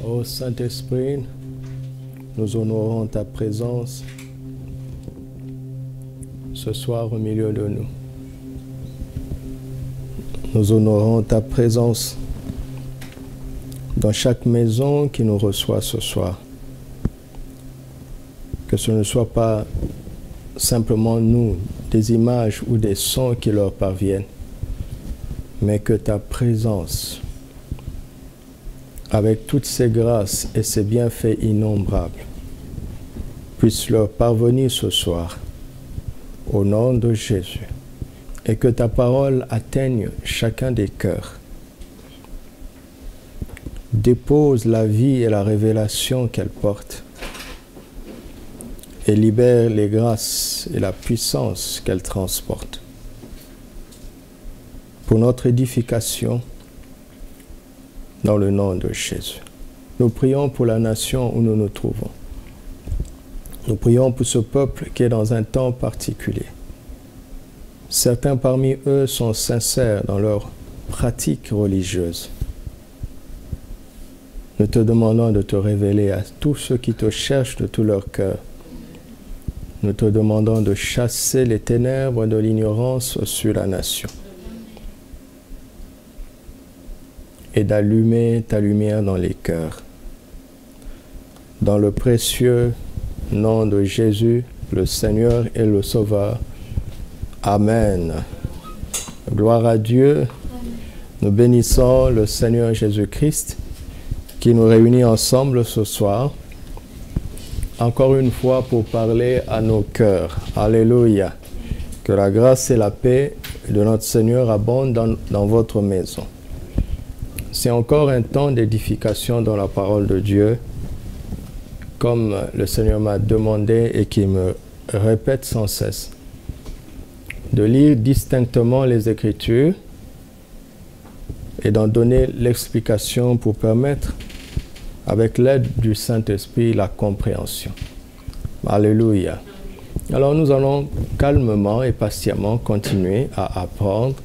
Ô Saint-Esprit, nous honorons ta présence ce soir au milieu de nous. Nous honorons ta présence dans chaque maison qui nous reçoit ce soir. Que ce ne soit pas simplement nous, des images ou des sons qui leur parviennent, mais que ta présence, avec toutes ces grâces et ces bienfaits innombrables, puisse leur parvenir ce soir, au nom de Jésus, et que ta parole atteigne chacun des cœurs. Dépose la vie et la révélation qu'elle porte, et libère les grâces et la puissance qu'elle transporte. Pour notre édification, dans le nom de Jésus. Nous prions pour la nation où nous nous trouvons. Nous prions pour ce peuple qui est dans un temps particulier. Certains parmi eux sont sincères dans leur pratique religieuse. Nous te demandons de te révéler à tous ceux qui te cherchent de tout leur cœur. Nous te demandons de chasser les ténèbres de l'ignorance sur la nation et d'allumer ta lumière dans les cœurs. Dans le précieux nom de Jésus, le Seigneur et le Sauveur. Amen. Gloire à Dieu. Nous bénissons le Seigneur Jésus-Christ qui nous réunit ensemble ce soir, encore une fois pour parler à nos cœurs. Alléluia. Que la grâce et la paix de notre Seigneur abondent dans votre maison. C'est encore un temps d'édification dans la parole de Dieu, comme le Seigneur m'a demandé et qui me répète sans cesse, de lire distinctement les Écritures et d'en donner l'explication pour permettre, avec l'aide du Saint-Esprit, la compréhension. Alléluia. Alors nous allons calmement et patiemment continuer à apprendre.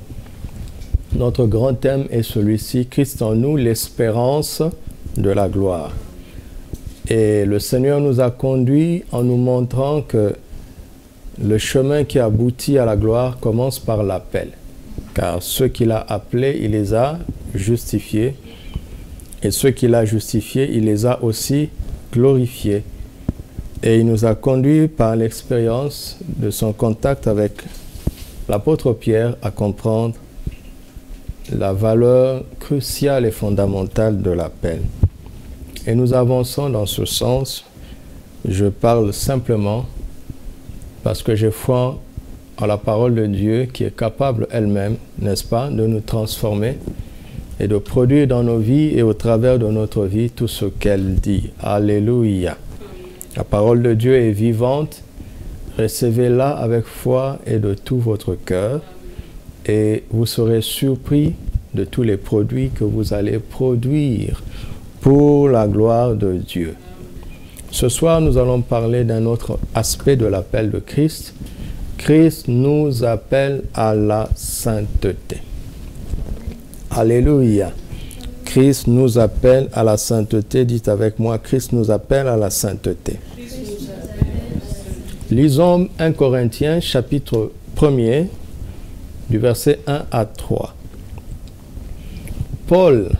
Notre grand thème est celui-ci, Christ en nous, l'espérance de la gloire. Et le Seigneur nous a conduits en nous montrant que le chemin qui aboutit à la gloire commence par l'appel. Car ceux qu'il a appelés, il les a justifiés. Et ceux qu'il a justifiés, il les a aussi glorifiés. Et il nous a conduits par l'expérience de son contact avec l'apôtre Pierre à comprendre la valeur cruciale et fondamentale de l'appel. Et nous avançons dans ce sens. Je parle simplement parce que j'ai foi en la parole de Dieu qui est capable elle-même, n'est-ce pas, de nous transformer et de produire dans nos vies et au travers de notre vie tout ce qu'elle dit. Alléluia. La parole de Dieu est vivante. Recevez-la avec foi et de tout votre cœur. Et vous serez surpris de tous les produits que vous allez produire pour la gloire de Dieu. Ce soir, nous allons parler d'un autre aspect de l'appel de Christ. Christ nous appelle à la sainteté. Alléluia. Christ nous appelle à la sainteté. Dites avec moi, Christ nous appelle à la sainteté. Lisons 1 Corinthiens, chapitre 1er, du verset 1 à 3. Paul,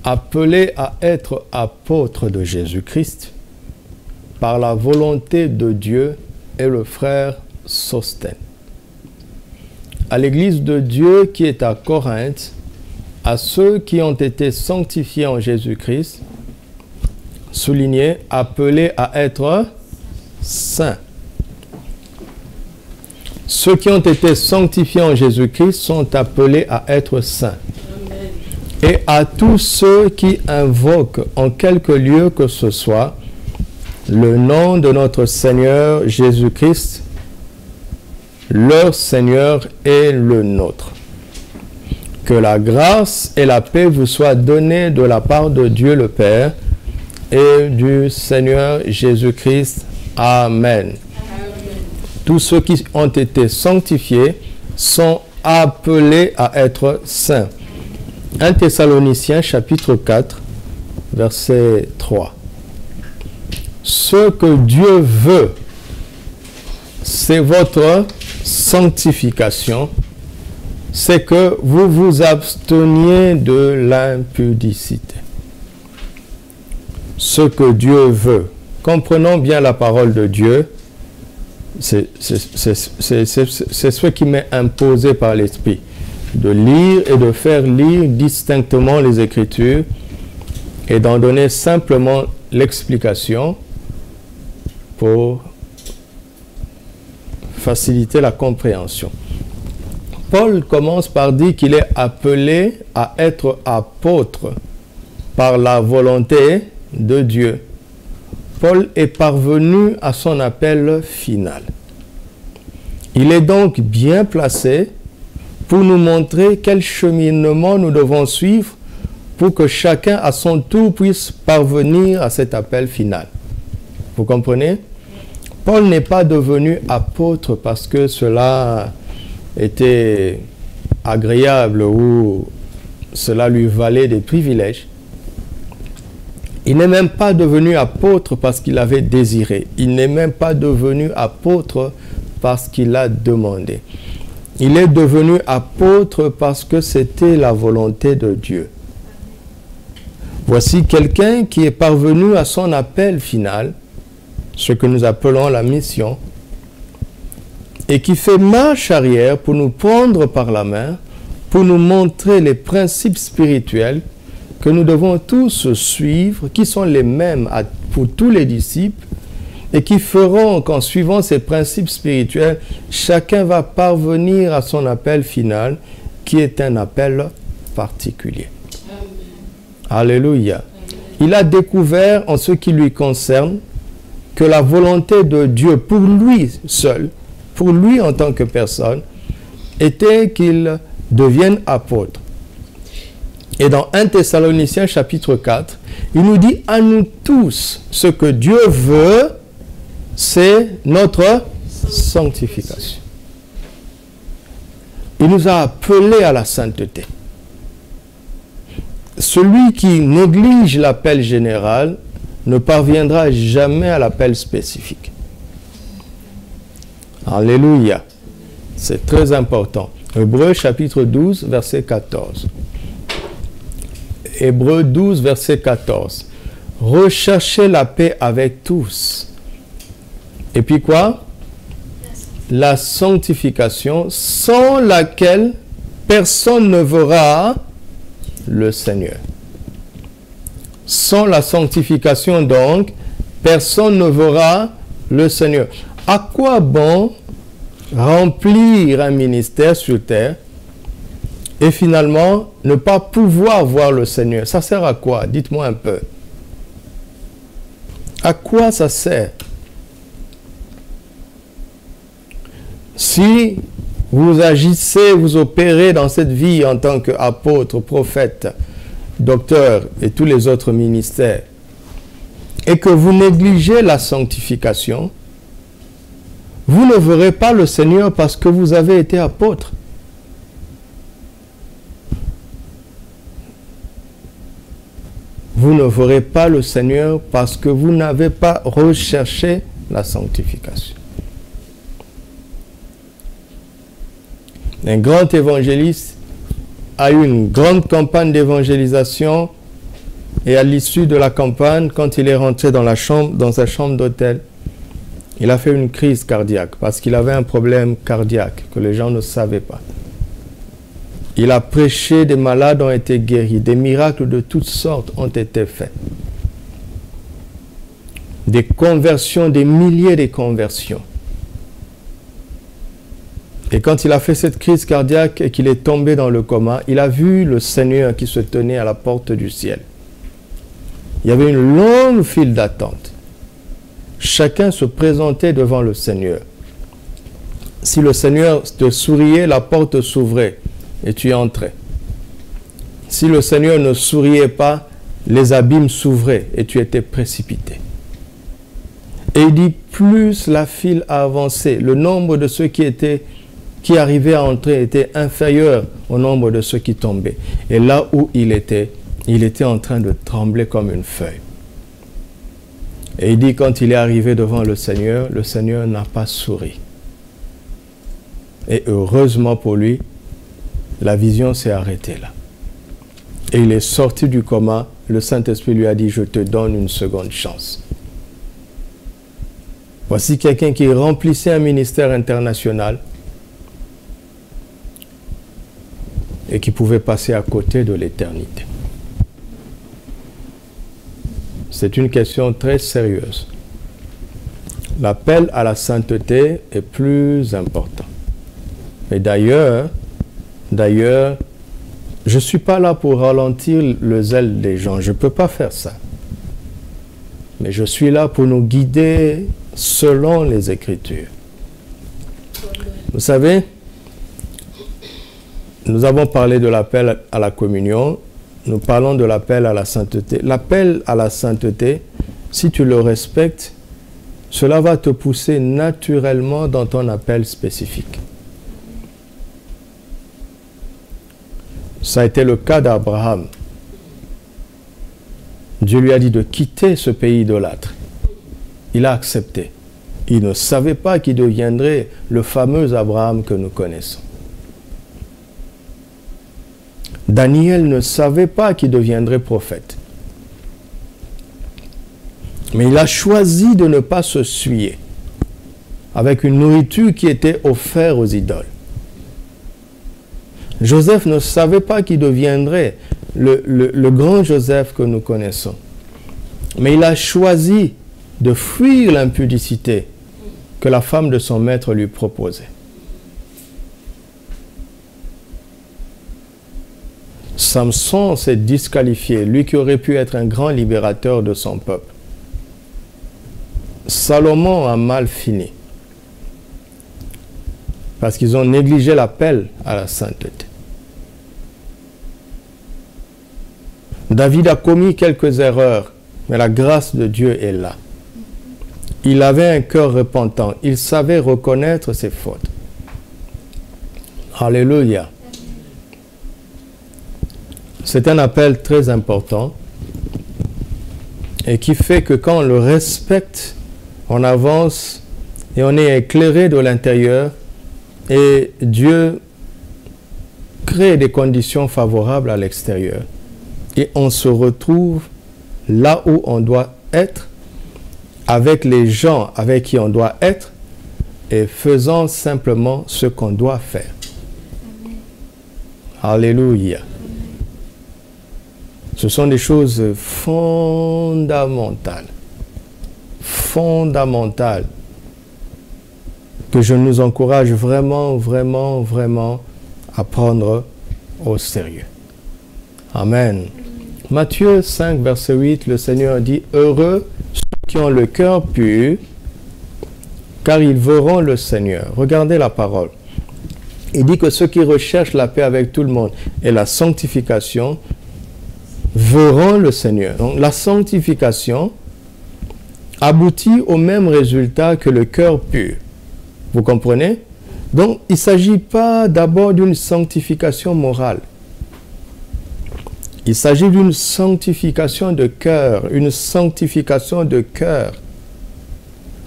appelé à être apôtre de Jésus-Christ, par la volonté de Dieu, et le frère Sosthène. À l'église de Dieu qui est à Corinthe, à ceux qui ont été sanctifiés en Jésus-Christ, souligné, appelés à être saints. Ceux qui ont été sanctifiés en Jésus-Christ sont appelés à être saints. Amen. Et à tous ceux qui invoquent en quelque lieu que ce soit le nom de notre Seigneur Jésus-Christ, leur Seigneur et le nôtre. Que la grâce et la paix vous soient données de la part de Dieu le Père et du Seigneur Jésus-Christ. Amen. Tous ceux qui ont été sanctifiés sont appelés à être saints. 1 Thessaloniciens chapitre 4, verset 3. Ce que Dieu veut, c'est votre sanctification, c'est que vous vous absteniez de l'impudicité. Ce que Dieu veut. Comprenons bien la parole de Dieu. C'est ce qui m'est imposé par l'Esprit, de lire et de faire lire distinctement les Écritures et d'en donner simplement l'explication pour faciliter la compréhension. Paul commence par dire qu'il est appelé à être apôtre par la volonté de Dieu. Paul est parvenu à son appel final. Il est donc bien placé pour nous montrer quel cheminement nous devons suivre pour que chacun à son tour puisse parvenir à cet appel final. Vous comprenez? Paul n'est pas devenu apôtre parce que cela était agréable ou cela lui valait des privilèges. Il n'est même pas devenu apôtre parce qu'il avait désiré. Il n'est même pas devenu apôtre parce qu'il a demandé. Il est devenu apôtre parce que c'était la volonté de Dieu. Voici quelqu'un qui est parvenu à son appel final, ce que nous appelons la mission, et qui fait marche arrière pour nous prendre par la main, pour nous montrer les principes spirituels que nous devons tous suivre, qui sont les mêmes pour tous les disciples, et qui feront qu'en suivant ces principes spirituels, chacun va parvenir à son appel final, qui est un appel particulier. Alléluia. Il a découvert en ce qui lui concerne que la volonté de Dieu pour lui seul, pour lui en tant que personne, était qu'il devienne apôtre. Et dans 1 Thessaloniciens chapitre 4, il nous dit à nous tous, ce que Dieu veut, c'est notre sanctification. Il nous a appelés à la sainteté. Celui qui néglige l'appel général ne parviendra jamais à l'appel spécifique. Alléluia. C'est très important. Hébreux chapitre 12, verset 14. Hébreux 12, verset 14. Recherchez la paix avec tous. Et puis quoi? La sanctification, sans laquelle personne ne verra le Seigneur. Sans la sanctification, donc, personne ne verra le Seigneur. À quoi bon remplir un ministère sur terre et finalement ne pas pouvoir voir le Seigneur? Ça sert à quoi? Dites-moi un peu. À quoi ça sert? Si vous agissez, vous opérez dans cette vie en tant qu'apôtre, prophète, docteur et tous les autres ministères, et que vous négligez la sanctification, vous ne verrez pas le Seigneur parce que vous avez été apôtre. Vous ne verrez pas le Seigneur parce que vous n'avez pas recherché la sanctification. Un grand évangéliste a eu une grande campagne d'évangélisation et à l'issue de la campagne, quand il est rentré dans sa chambre d'hôtel, il a fait une crise cardiaque parce qu'il avait un problème cardiaque que les gens ne savaient pas. Il a prêché, des malades ont été guéris, des miracles de toutes sortes ont été faits. Des conversions, des milliers de conversions. Et quand il a fait cette crise cardiaque et qu'il est tombé dans le coma, il a vu le Seigneur qui se tenait à la porte du ciel. Il y avait une longue file d'attente. Chacun se présentait devant le Seigneur. Si le Seigneur te souriait, la porte s'ouvrait et tu entrais. Si le Seigneur ne souriait pas, les abîmes s'ouvraient et tu étais précipité. Et il dit, plus la file a avancé, le nombre de ceux qui arrivaient à entrer était inférieur au nombre de ceux qui tombaient. Et là où il était en train de trembler comme une feuille. Et il dit, quand il est arrivé devant le Seigneur n'a pas souri. Et heureusement pour lui, la vision s'est arrêtée là. Et il est sorti du coma. Le Saint-Esprit lui a dit, je te donne une seconde chance. Voici quelqu'un qui remplissait un ministère international et qui pouvait passer à côté de l'éternité. C'est une question très sérieuse. L'appel à la sainteté est plus important. Et d'ailleurs, je ne suis pas là pour ralentir le zèle des gens. Je ne peux pas faire ça. Mais je suis là pour nous guider selon les Écritures. Vous savez, nous avons parlé de l'appel à la communion. Nous parlons de l'appel à la sainteté. L'appel à la sainteté, si tu le respectes, cela va te pousser naturellement dans ton appel spécifique. Ça a été le cas d'Abraham. Dieu lui a dit de quitter ce pays idolâtre. Il a accepté. Il ne savait pas qu'il deviendrait le fameux Abraham que nous connaissons. Daniel ne savait pas qu'il deviendrait prophète. Mais il a choisi de ne pas se souiller avec une nourriture qui était offerte aux idoles. Joseph ne savait pas qu'il deviendrait le grand Joseph que nous connaissons. Mais il a choisi de fuir l'impudicité que la femme de son maître lui proposait. Samson s'est disqualifié, lui qui aurait pu être un grand libérateur de son peuple. Salomon a mal fini, parce qu'ils ont négligé l'appel à la sainteté. David a commis quelques erreurs, mais la grâce de Dieu est là. Il avait un cœur repentant, il savait reconnaître ses fautes. Alléluia. C'est un appel très important et qui fait que quand on le respecte, on avance et on est éclairé de l'intérieur et Dieu crée des conditions favorables à l'extérieur. Et on se retrouve là où on doit être, avec les gens avec qui on doit être et faisant simplement ce qu'on doit faire. Alléluia. Ce sont des choses fondamentales, que je nous encourage vraiment à prendre au sérieux. Amen. Matthieu 5, verset 8, le Seigneur dit, « Heureux ceux qui ont le cœur pur, car ils verront le Seigneur. » Regardez la parole. Il dit que ceux qui recherchent la paix avec tout le monde et la sanctification verront le Seigneur. Donc la sanctification aboutit au même résultat que le cœur pur. Vous comprenez? Donc il ne s'agit pas d'abord d'une sanctification morale. Il s'agit d'une sanctification de cœur, une sanctification de cœur.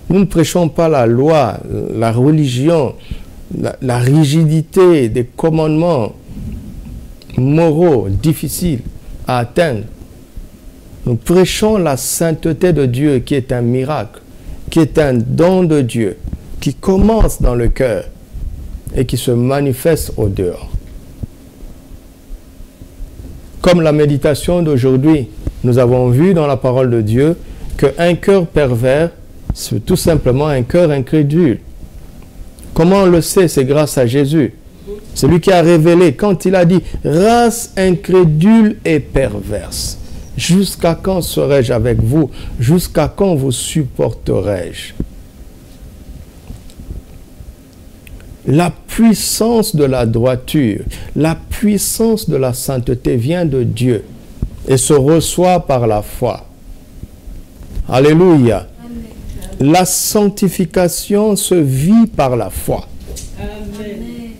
Nous ne prêchons pas la loi, la religion, la rigidité des commandements moraux difficiles à atteindre. Nous prêchons la sainteté de Dieu qui est un miracle, qui est un don de Dieu, qui commence dans le cœur et qui se manifeste au dehors. Comme la méditation d'aujourd'hui, nous avons vu dans la parole de Dieu qu'un cœur pervers, c'est tout simplement un cœur incrédule. Comment on le sait? C'est grâce à Jésus. C'est lui qui a révélé quand il a dit « Race incrédule et perverse, jusqu'à quand serai-je avec vous? Jusqu'à quand vous supporterai-je » La puissance de la droiture, la puissance de la sainteté vient de Dieu et se reçoit par la foi. Alléluia. Amen. La sanctification se vit par la foi. Amen.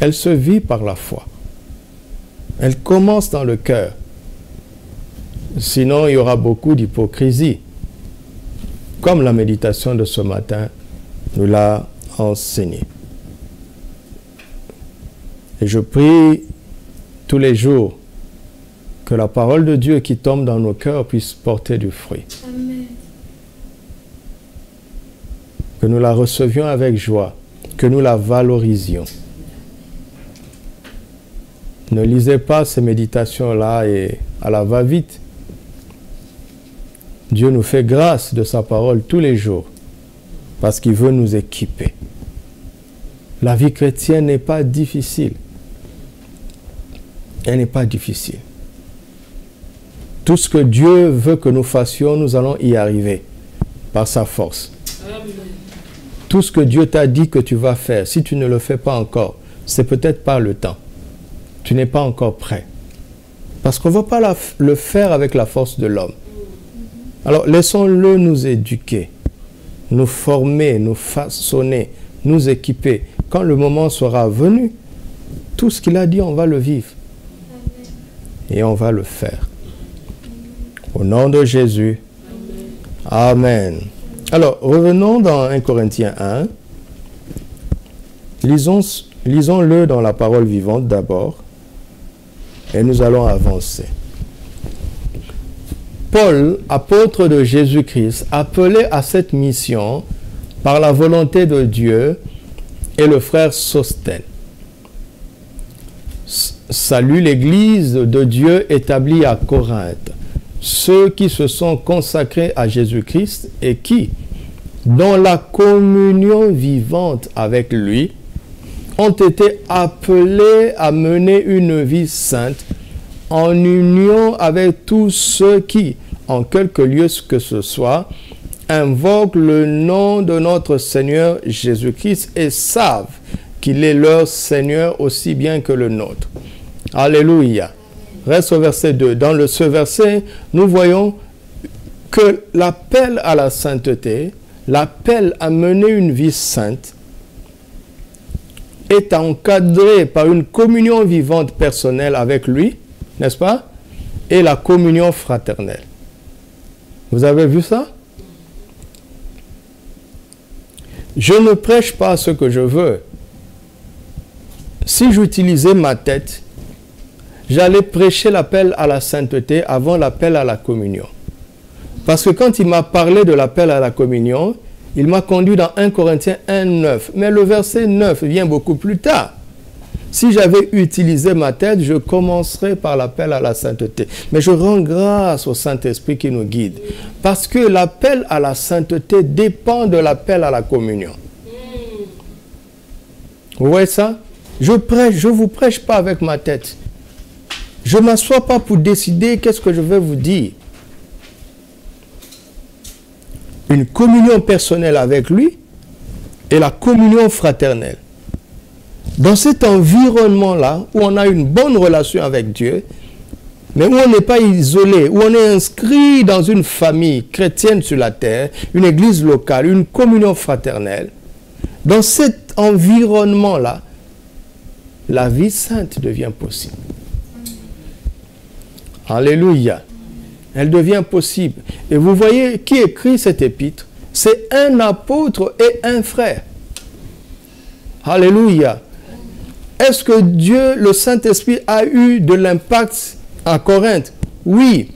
Elle se vit par la foi. Elle commence dans le cœur. Sinon, il y aura beaucoup d'hypocrisie. Comme la méditation de ce matin nous l'a enseigné. Et je prie tous les jours que la parole de Dieu qui tombe dans nos cœurs puisse porter du fruit. Amen. Que nous la recevions avec joie, que nous la valorisions. Ne lisez pas ces méditations-là et à la va-vite. Dieu nous fait grâce de sa parole tous les jours parce qu'il veut nous équiper. La vie chrétienne n'est pas difficile. Elle n'est pas difficile. Tout ce que Dieu veut que nous fassions, nous allons y arriver par sa force. Amen. Tout ce que Dieu t'a dit que tu vas faire, si tu ne le fais pas encore, c'est peut-être pas le temps. Tu n'es pas encore prêt. Parce qu'on ne va pas le faire avec la force de l'homme. Alors laissons-le nous éduquer, nous former, nous façonner, nous équiper. Quand le moment sera venu, tout ce qu'il a dit, on va le vivre. Et on va le faire. Au nom de Jésus. Amen. Alors, revenons dans 1 Corinthiens 1. Lisons-le dans la parole vivante d'abord. Et nous allons avancer. Paul, apôtre de Jésus-Christ, appelé à cette mission par la volonté de Dieu, et le frère Sostène. Salue l'Église de Dieu établie à Corinthe, ceux qui se sont consacrés à Jésus-Christ et qui, dans la communion vivante avec lui, ont été appelés à mener une vie sainte en union avec tous ceux qui, en quelque lieu que ce soit, invoquent le nom de notre Seigneur Jésus-Christ et savent qu'il est leur Seigneur aussi bien que le nôtre. Alléluia. Reste au verset 2. Dans ce verset, nous voyons que l'appel à la sainteté, l'appel à mener une vie sainte, est encadré par une communion vivante personnelle avec lui, n'est-ce pas? Et la communion fraternelle. Vous avez vu ça? Je ne prêche pas ce que je veux. Si j'utilisais ma tête, j'allais prêcher l'appel à la sainteté avant l'appel à la communion. Parce que quand il m'a parlé de l'appel à la communion, il m'a conduit dans 1 Corinthiens 1, 9. Mais le verset 9 vient beaucoup plus tard. Si j'avais utilisé ma tête, je commencerais par l'appel à la sainteté. Mais je rends grâce au Saint-Esprit qui nous guide. Parce que l'appel à la sainteté dépend de l'appel à la communion. Vous voyez ça? Je ne vous prêche pas avec ma tête. Je ne m'assois pas pour décider qu'est-ce que je vais vous dire. Une communion personnelle avec lui et la communion fraternelle. Dans cet environnement-là, où on a une bonne relation avec Dieu, mais où on n'est pas isolé, où on est inscrit dans une famille chrétienne sur la terre, une église locale, une communion fraternelle, dans cet environnement-là, la vie sainte devient possible. Alléluia. Elle devient possible. Et vous voyez qui écrit cette épître? C'est un apôtre et un frère. Alléluia. Est-ce que Dieu, le Saint-Esprit, a eu de l'impact à Corinthe? Oui.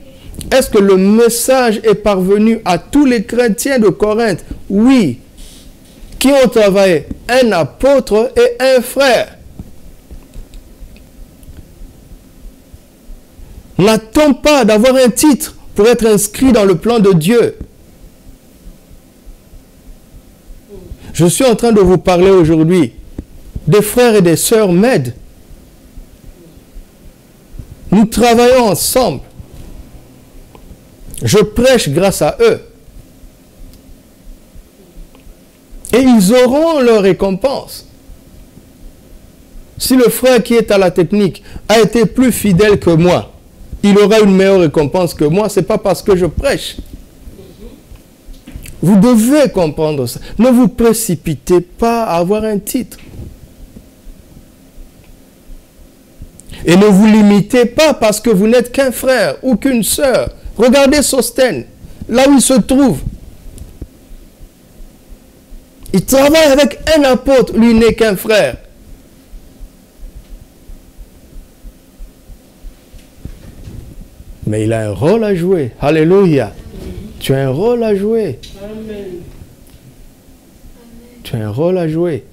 Est-ce que le message est parvenu à tous les chrétiens de Corinthe? Oui. Qui ont travaillé? Un apôtre et un frère. N'attends pas d'avoir un titre pour être inscrit dans le plan de Dieu. Je suis en train de vous parler aujourd'hui des frères et des sœurs m'aident. Nous travaillons ensemble. Je prêche grâce à eux. Et ils auront leur récompense. Si le frère qui est à la technique a été plus fidèle que moi, il aura une meilleure récompense que moi. Ce n'est pas parce que je prêche. Vous devez comprendre ça. Ne vous précipitez pas à avoir un titre. Et ne vous limitez pas parce que vous n'êtes qu'un frère ou qu'une sœur. Regardez Sosthène, là où il se trouve. Il travaille avec un apôtre, lui n'est qu'un frère. Mais il a un rôle à jouer. Alléluia. Tu as un rôle à jouer. Amen. Tu as un rôle à jouer.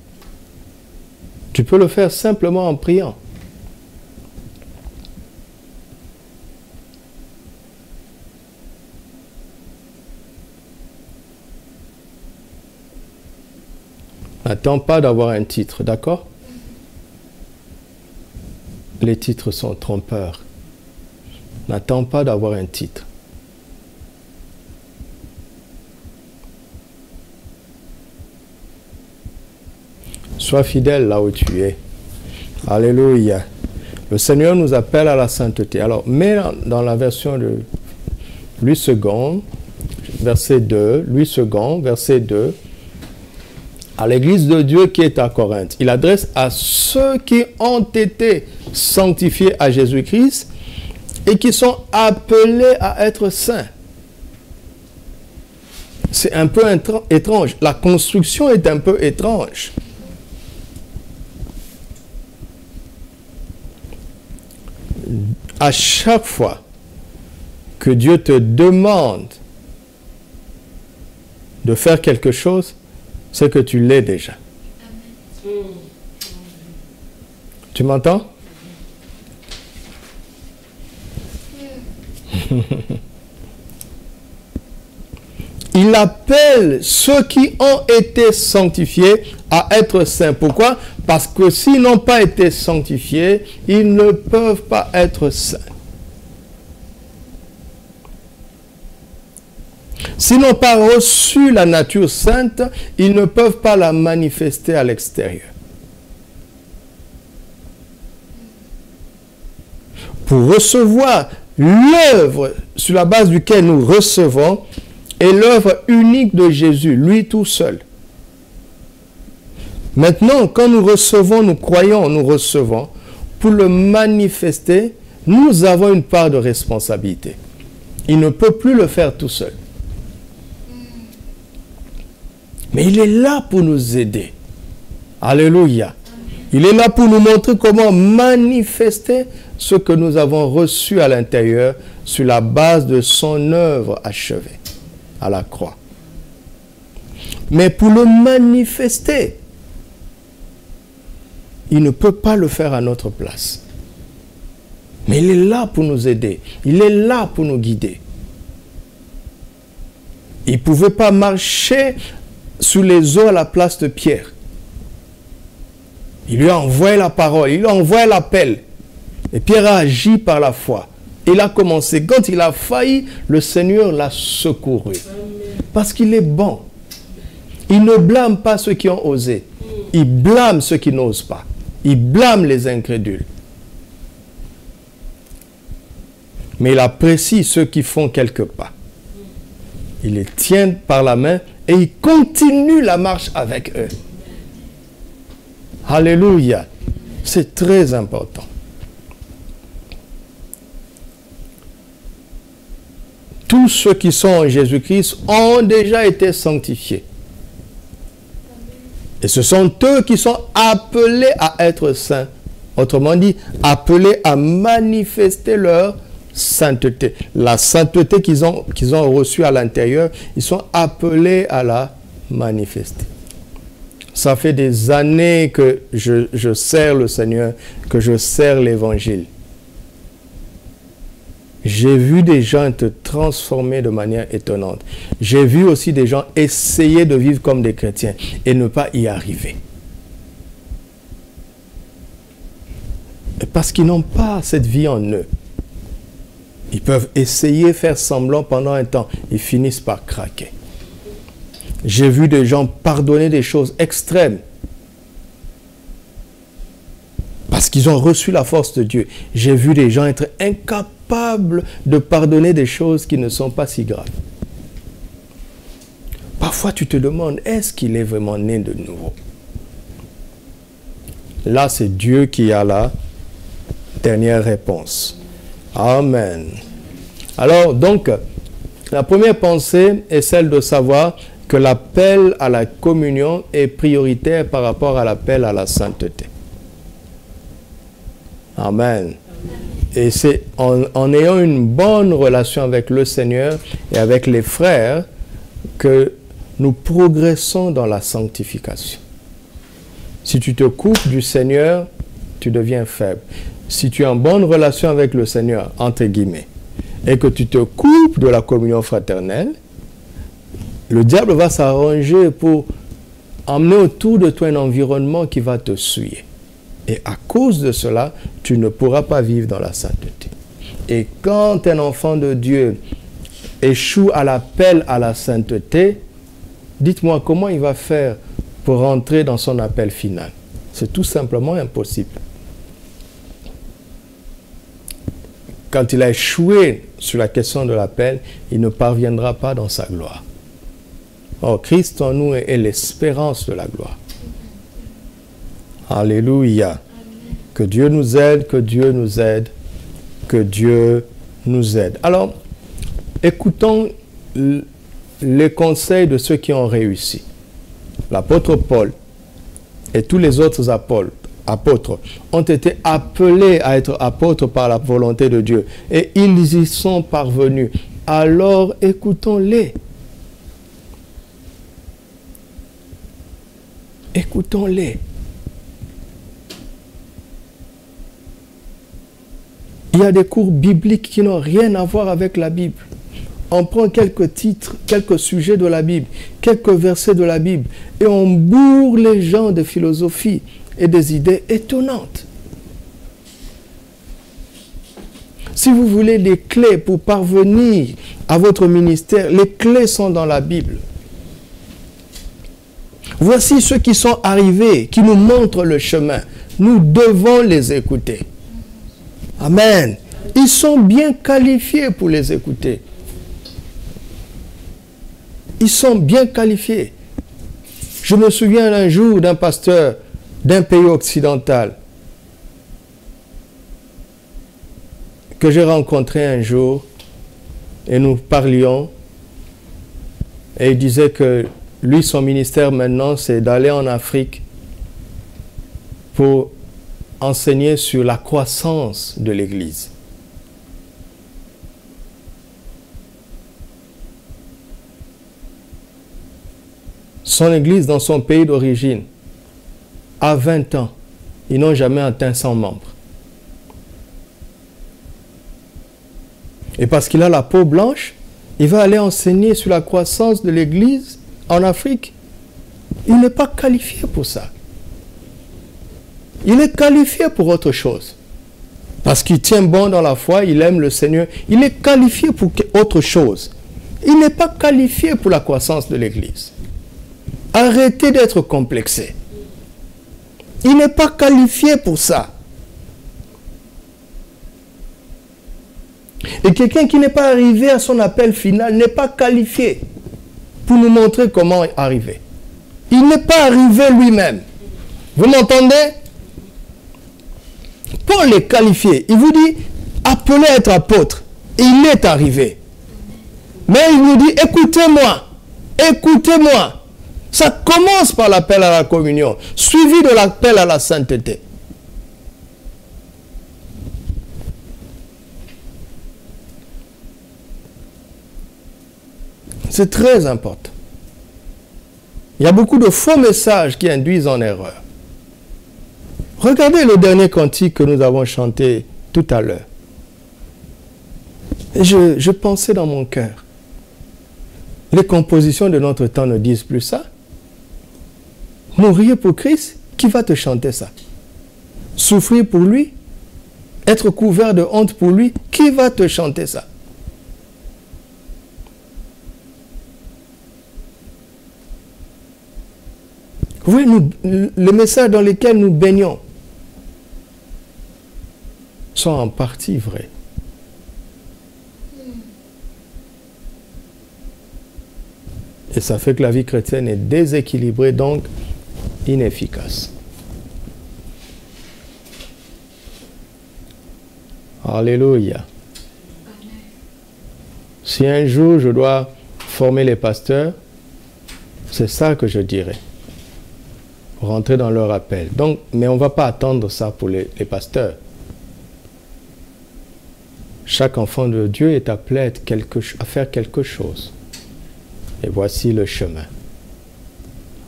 Tu peux le faire simplement en priant. N'attends pas d'avoir un titre, d'accord? Les titres sont trompeurs. N'attends pas d'avoir un titre. Sois fidèle là où tu es. Alléluia. Le Seigneur nous appelle à la sainteté. Alors, mets dans la version de Louis II, verset 2, Louis II, verset 2, à l'église de Dieu qui est à Corinthe. Il adresse à ceux qui ont été sanctifiés à Jésus-Christ et qui sont appelés à être saints. C'est un peu étrange. La construction est un peu étrange. À chaque fois que Dieu te demande de faire quelque chose, c'est que tu l'es déjà. Tu m'entends? Il appelle ceux qui ont été sanctifiés à être saints. Pourquoi? Parce que s'ils n'ont pas été sanctifiés, ils ne peuvent pas être saints. S'ils n'ont pas reçu la nature sainte, ils ne peuvent pas la manifester à l'extérieur. Pour recevoir l'œuvre sur la base duquel nous recevons, est l'œuvre unique de Jésus, lui tout seul. Maintenant, quand nous recevons, nous croyons, nous recevons, pour le manifester, nous avons une part de responsabilité. Il ne peut plus le faire tout seul. Mais il est là pour nous aider. Alléluia. Il est là pour nous montrer comment manifester ce que nous avons reçu à l'intérieur sur la base de son œuvre achevée à la croix. Mais pour le manifester, il ne peut pas le faire à notre place. Mais il est là pour nous aider. Il est là pour nous guider. Il ne pouvait pas marcher sous les eaux à la place de Pierre. Il lui a envoyé la parole, il lui a envoyé l'appel. Et Pierre a agi par la foi. Il a commencé. Quand il a failli, le Seigneur l'a secouru. Parce qu'il est bon. Il ne blâme pas ceux qui ont osé. Il blâme ceux qui n'osent pas. Il blâme les incrédules. Mais il apprécie ceux qui font quelques pas. Il les tient par la main et il continue la marche avec eux. Alléluia. C'est très important. Tous ceux qui sont en Jésus-Christ ont déjà été sanctifiés. Et ce sont eux qui sont appelés à être saints. Autrement dit, appelés à manifester leur sainteté. La sainteté qu'ils ont reçue à l'intérieur, ils sont appelés à la manifester. Ça fait des années que je sers le Seigneur, que je sers l'Évangile. J'ai vu des gens être transformés de manière étonnante. J'ai vu aussi des gens essayer de vivre comme des chrétiens et ne pas y arriver. Parce qu'ils n'ont pas cette vie en eux. Ils peuvent essayer, faire semblant pendant un temps. Ils finissent par craquer. J'ai vu des gens pardonner des choses extrêmes parce qu'ils ont reçu la force de Dieu. J'ai vu des gens être incapables de pardonner des choses qui ne sont pas si graves. Parfois, tu te demandes, est-ce qu'il est vraiment né de nouveau? Là, c'est Dieu qui a la dernière réponse. Amen. Alors, donc, la première pensée est celle de savoir que l'appel à la communion est prioritaire par rapport à l'appel à la sainteté. Amen. Et c'est en ayant une bonne relation avec le Seigneur et avec les frères que nous progressons dans la sanctification. Si tu te coupes du Seigneur, tu deviens faible. Si tu es en bonne relation avec le Seigneur, entre guillemets, et que tu te coupes de la communion fraternelle, le diable va s'arranger pour emmener autour de toi un environnement qui va te souiller. Et à cause de cela, tu ne pourras pas vivre dans la sainteté. Et quand un enfant de Dieu échoue à l'appel à la sainteté, dites-moi comment il va faire pour rentrer dans son appel final. C'est tout simplement impossible. Quand il a échoué sur la question de l'appel, il ne parviendra pas dans sa gloire. Or, Christ en nous est l'espérance de la gloire. Alléluia. Que Dieu nous aide, que Dieu nous aide, que Dieu nous aide. Alors, écoutons les conseils de ceux qui ont réussi. L'apôtre Paul et tous les autres apôtres ont été appelés à être apôtres par la volonté de Dieu. Et ils y sont parvenus. Alors, écoutons-les. Écoutons-les. Il y a des cours bibliques qui n'ont rien à voir avec la Bible. On prend quelques titres, quelques sujets de la Bible, quelques versets de la Bible, et on bourre les gens de philosophie et des idées étonnantes. Si vous voulez des clés pour parvenir à votre ministère, les clés sont dans la Bible. Voici ceux qui sont arrivés, qui nous montrent le chemin. Nous devons les écouter. Amen. Ils sont bien qualifiés pour les écouter. Ils sont bien qualifiés. Je me souviens un jour d'un pasteur d'un pays occidental que j'ai rencontré un jour et nous parlions et il disait que lui, son ministère maintenant, c'est d'aller en Afrique pour enseigner sur la croissance de l'Église. Son Église dans son pays d'origine, à 20 ans, ils n'ont jamais atteint 100 membres. Et parce qu'il a la peau blanche, il va aller enseigner sur la croissance de l'Église en Afrique. Il n'est pas qualifié pour ça. Il est qualifié pour autre chose. Parce qu'il tient bon dans la foi, il aime le Seigneur. Il est qualifié pour autre chose. Il n'est pas qualifié pour la croissance de l'Église. Arrêtez d'être complexé. Il n'est pas qualifié pour ça. Et quelqu'un qui n'est pas arrivé à son appel final n'est pas qualifié pour nous montrer comment arriver. Il n'est pas arrivé lui-même. Vous m'entendez? Paul est qualifié. Il vous dit, appelé à être apôtre. Et il est arrivé. Mais il nous dit, écoutez-moi. Écoutez-moi. Ça commence par l'appel à la communion, suivi de l'appel à la sainteté. C'est très important. Il y a beaucoup de faux messages qui induisent en erreur. Regardez le dernier cantique que nous avons chanté tout à l'heure. Je pensais dans mon cœur. Les compositions de notre temps ne disent plus ça. Mourir pour Christ, qui va te chanter ça? Souffrir pour lui? Être couvert de honte pour lui? Qui va te chanter ça? Oui, le message dans lequel nous baignons sont en partie vrais. Et ça fait que la vie chrétienne est déséquilibrée, donc inefficace. Alléluia. Si un jour je dois former les pasteurs, c'est ça que je dirais. Rentrer dans leur appel. Donc, mais on ne va pas attendre ça pour les pasteurs. Chaque enfant de Dieu est appelé à faire quelque chose. Et voici le chemin.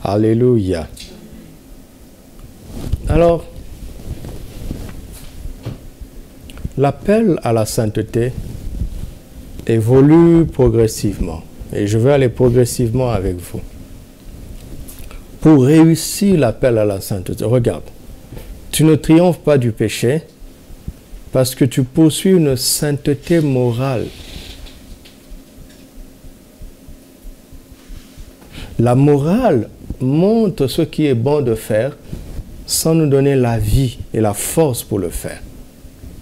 Alléluia. Alors, l'appel à la sainteté évolue progressivement. Et je vais aller progressivement avec vous. Pour réussir l'appel à la sainteté, regarde, tu ne triomphes pas du péché parce que tu poursuis une sainteté morale. La morale montre ce qui est bon de faire sans nous donner la vie et la force pour le faire.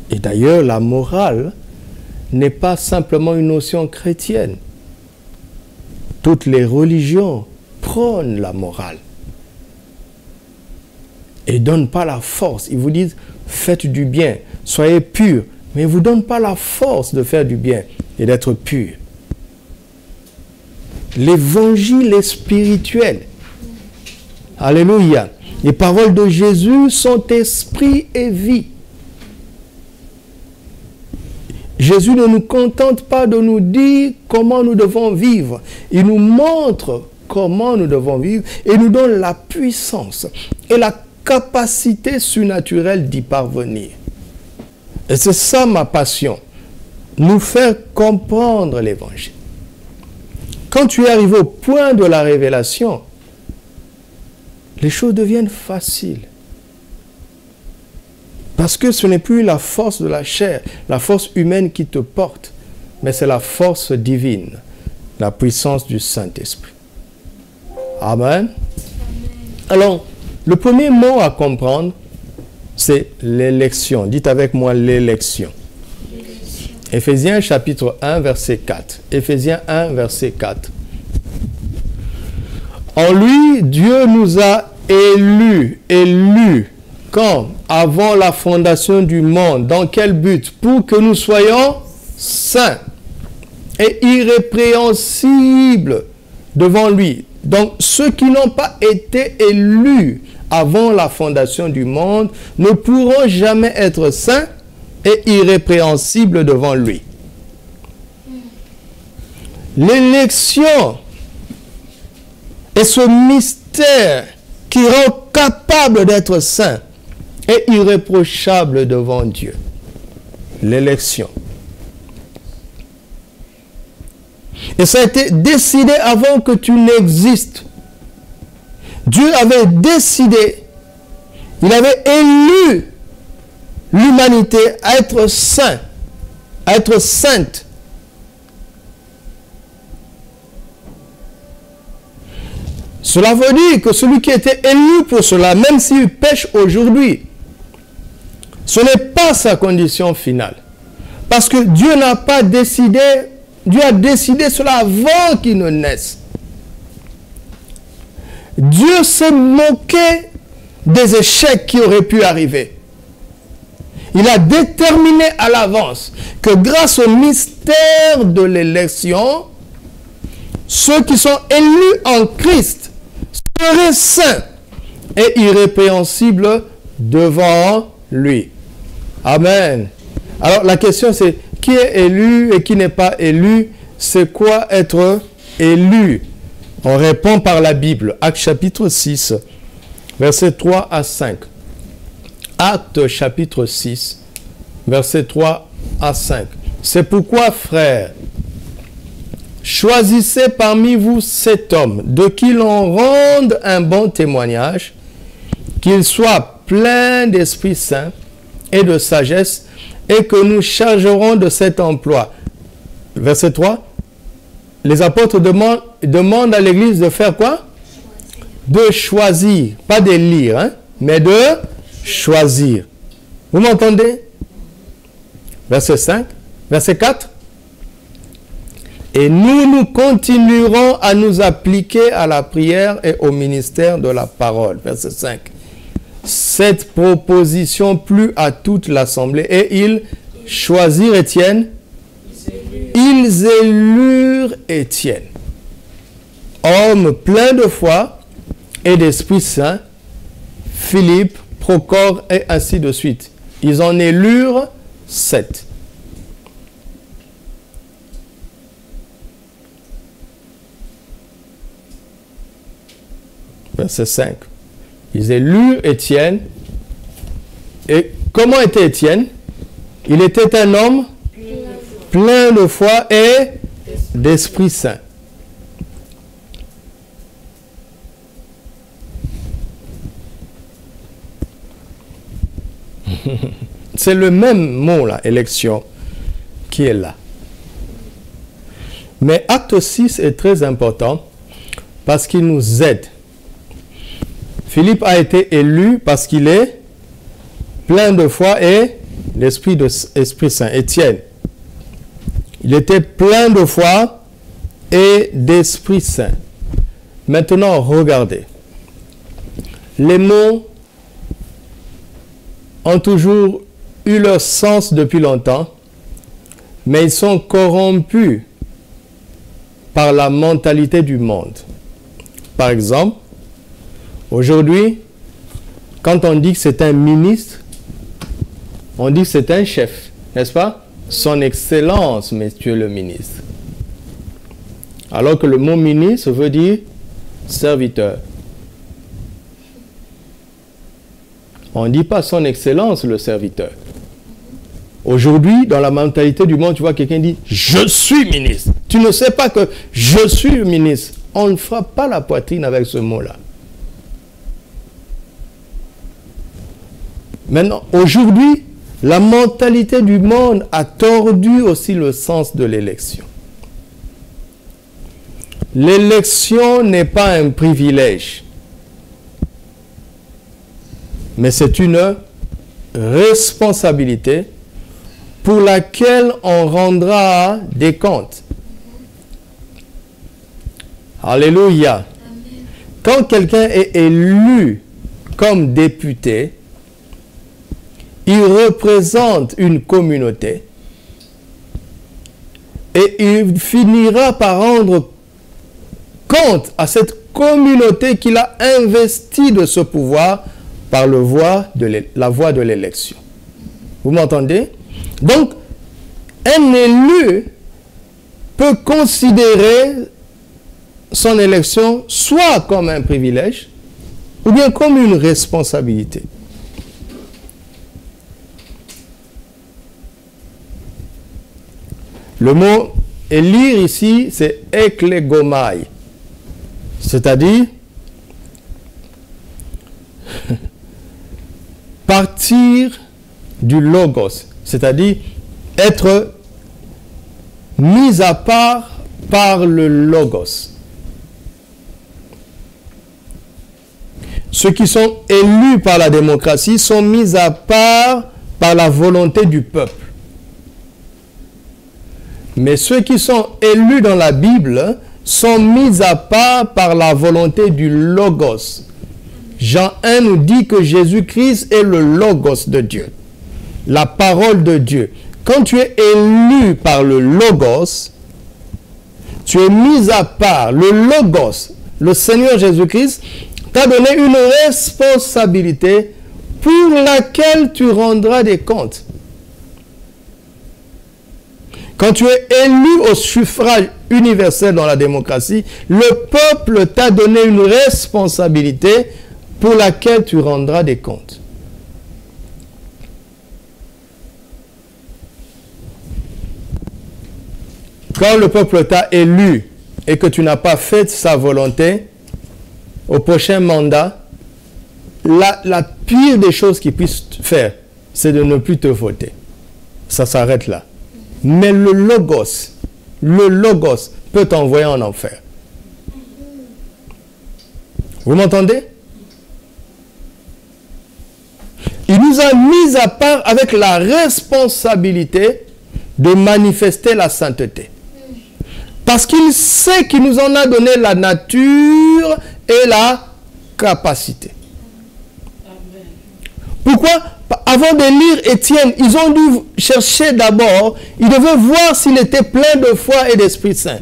Et d'ailleurs, la morale n'est pas simplement une notion chrétienne. Toutes les religions prônent la morale et ne donnent pas la force. Ils vous disent, faites du bien, soyez purs, mais ils ne vous donnent pas la force de faire du bien et d'être purs. L'évangile est spirituel. Alléluia. Les paroles de Jésus sont esprit et vie. Jésus ne nous contente pas de nous dire comment nous devons vivre. Il nous montre comment nous devons vivre et nous donne la puissance et la capacité surnaturelle d'y parvenir. Et c'est ça ma passion. Nous faire comprendre l'évangile. Quand tu es arrivé au point de la révélation, les choses deviennent faciles. Parce que ce n'est plus la force de la chair, la force humaine qui te porte, mais c'est la force divine, la puissance du Saint-Esprit. Amen. Alors, le premier mot à comprendre, c'est l'élection. Dites avec moi l'élection. Éphésiens chapitre 1, verset 4. Éphésiens 1, verset 4. En lui, Dieu nous a élus, quand? Avant la fondation du monde. Dans quel but? Pour que nous soyons saints et irrépréhensibles devant lui. Donc, ceux qui n'ont pas été élus avant la fondation du monde ne pourront jamais être saints et irrépréhensible devant lui. L'élection est ce mystère qui rend capable d'être saint et irréprochable devant Dieu. L'élection. Et ça a été décidé avant que tu n'existes. Dieu avait décidé, il avait élu l'humanité à être saint, à être sainte. Cela veut dire que celui qui était élu pour cela, même s'il pêche aujourd'hui, ce n'est pas sa condition finale. Parce que Dieu n'a pas décidé, Dieu a décidé cela avant qu'il ne naisse. Dieu s'est moqué des échecs qui auraient pu arriver. Il a déterminé à l'avance que grâce au mystère de l'élection, ceux qui sont élus en Christ seraient saints et irrépréhensibles devant lui. Amen. Alors la question c'est, qui est élu et qui n'est pas élu? C'est quoi être élu? On répond par la Bible. Actes chapitre 6, versets 3 à 5. Actes chapitre 6, versets 3 à 5. C'est pourquoi, frères, choisissez parmi vous cet homme, de qui l'on rende un bon témoignage, qu'il soit plein d'Esprit Saint et de sagesse, et que nous chargerons de cet emploi. Verset 3. Les apôtres demandent à l'Église de faire quoi? de choisir, pas de lire, hein, mais de choisir. Vous m'entendez? Verset 5, verset 4. Et nous continuerons à nous appliquer à la prière et au ministère de la parole. Verset 5. Cette proposition plut à toute l'assemblée et ils choisirent Étienne. Ils élurent Étienne, homme plein de foi et d'Esprit Saint, Philippe, Procore et ainsi de suite. Ils en élurent 7. Verset 5. Ils élurent Étienne. Et comment était Étienne? Il était un homme plein de foi et d'Esprit Saint. C'est le même mot là, élection, qui est là. Mais acte 6 est très important parce qu'il nous aide. Philippe a été élu parce qu'il est plein de foi et l'Esprit Saint. Étienne, il était plein de foi et d'Esprit Saint. Maintenant, regardez. Les mots ont toujours eu leur sens depuis longtemps, mais ils sont corrompus par la mentalité du monde. Par exemple, aujourd'hui, quand on dit que c'est un ministre, on dit que c'est un chef, n'est-ce pas? Son Excellence, Monsieur le ministre. Alors que le mot ministre veut dire serviteur. On ne dit pas son Excellence, le serviteur. Aujourd'hui, dans la mentalité du monde, tu vois quelqu'un dit « Je suis ministre ». Tu ne sais pas que « Je suis ministre ». On ne frappe pas la poitrine avec ce mot-là. Maintenant, aujourd'hui, la mentalité du monde a tordu aussi le sens de l'élection. L'élection n'est pas un privilège, mais c'est une responsabilité pour laquelle on rendra des comptes. Alléluia. Amen. Quand quelqu'un est élu comme député, il représente une communauté et il finira par rendre compte à cette communauté qu'il a investi de ce pouvoir par la voie de l'élection. Vous m'entendez? Donc, un élu peut considérer son élection soit comme un privilège ou bien comme une responsabilité. Le mot élire ici, c'est eklegomai, c'est-à-dire partir du logos, c'est-à-dire être mis à part par le logos. Ceux qui sont élus par la démocratie sont mis à part par la volonté du peuple. Mais ceux qui sont élus dans la Bible sont mis à part par la volonté du Logos. Jean 1 nous dit que Jésus-Christ est le Logos de Dieu, la parole de Dieu. Quand tu es élu par le Logos, tu es mis à part. Le Logos, le Seigneur Jésus-Christ, t'a donné une responsabilité pour laquelle tu rendras des comptes. Quand tu es élu au suffrage universel dans la démocratie, le peuple t'a donné une responsabilité pour laquelle tu rendras des comptes. Quand le peuple t'a élu et que tu n'as pas fait sa volonté, au prochain mandat, la pire des choses qu'ils puissent faire, c'est de ne plus te voter. Ça s'arrête là. Mais le Logos peut t'envoyer en enfer. Vous m'entendez? Il nous a mis à part avec la responsabilité de manifester la sainteté. Parce qu'il sait qu'il nous en a donné la nature et la capacité. Amen. Pourquoi? Avant de lire Étienne, ils ont dû chercher d'abord, ils devaient voir s'il était plein de foi et d'Esprit Saint.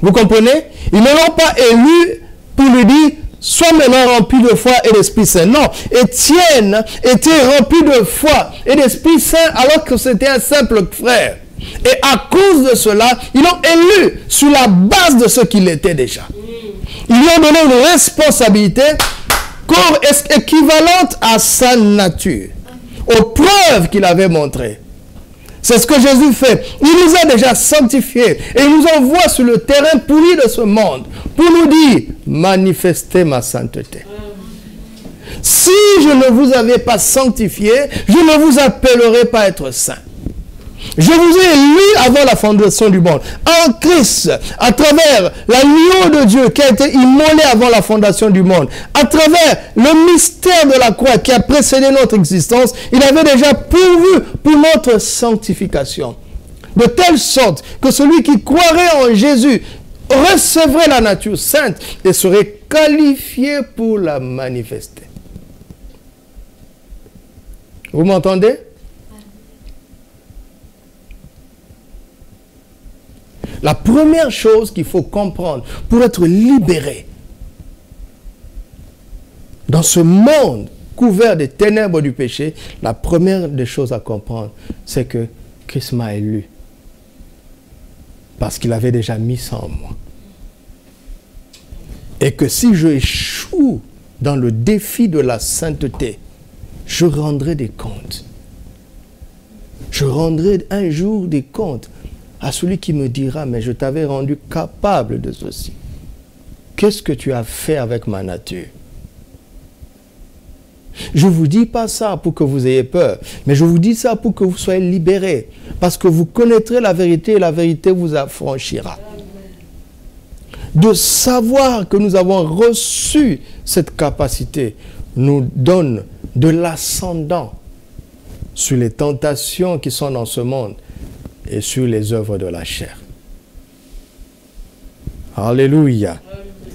Vous comprenez? Ils ne l'ont pas élu pour lui dire, sois maintenant rempli de foi et d'Esprit Saint. Non, Étienne était rempli de foi et d'Esprit Saint alors que c'était un simple frère. Et à cause de cela, ils l'ont élu sur la base de ce qu'il était déjà. Ils lui ont donné une responsabilité équivalente à sa nature, aux preuves qu'il avait montrées. C'est ce que Jésus fait. Il nous a déjà sanctifiés et il nous envoie sur le terrain pourri de ce monde pour nous dire, manifestez ma sainteté. Si je ne vous avais pas sanctifié, je ne vous appellerai pas être saint. Je vous ai élu avant la fondation du monde. En Christ, à travers l'agneau de Dieu qui a été immolé avant la fondation du monde, à travers le mystère de la croix qui a précédé notre existence, il avait déjà pourvu pour notre sanctification. De telle sorte que celui qui croirait en Jésus recevrait la nature sainte et serait qualifié pour la manifester. Vous m'entendez? La première chose qu'il faut comprendre pour être libéré dans ce monde couvert des ténèbres du péché, la première des choses à comprendre, c'est que Christ m'a élu. Parce qu'il avait déjà mis ça en moi. Et que si je échoue dans le défi de la sainteté, je rendrai des comptes. Je rendrai un jour des comptes à celui qui me dira, mais je t'avais rendu capable de ceci. Qu'est-ce que tu as fait avec ma nature? Je ne vous dis pas ça pour que vous ayez peur, mais je vous dis ça pour que vous soyez libérés. Parce que vous connaîtrez la vérité et la vérité vous affranchira. De savoir que nous avons reçu cette capacité nous donne de l'ascendant sur les tentations qui sont dans ce monde et sur les œuvres de la chair. Alléluia.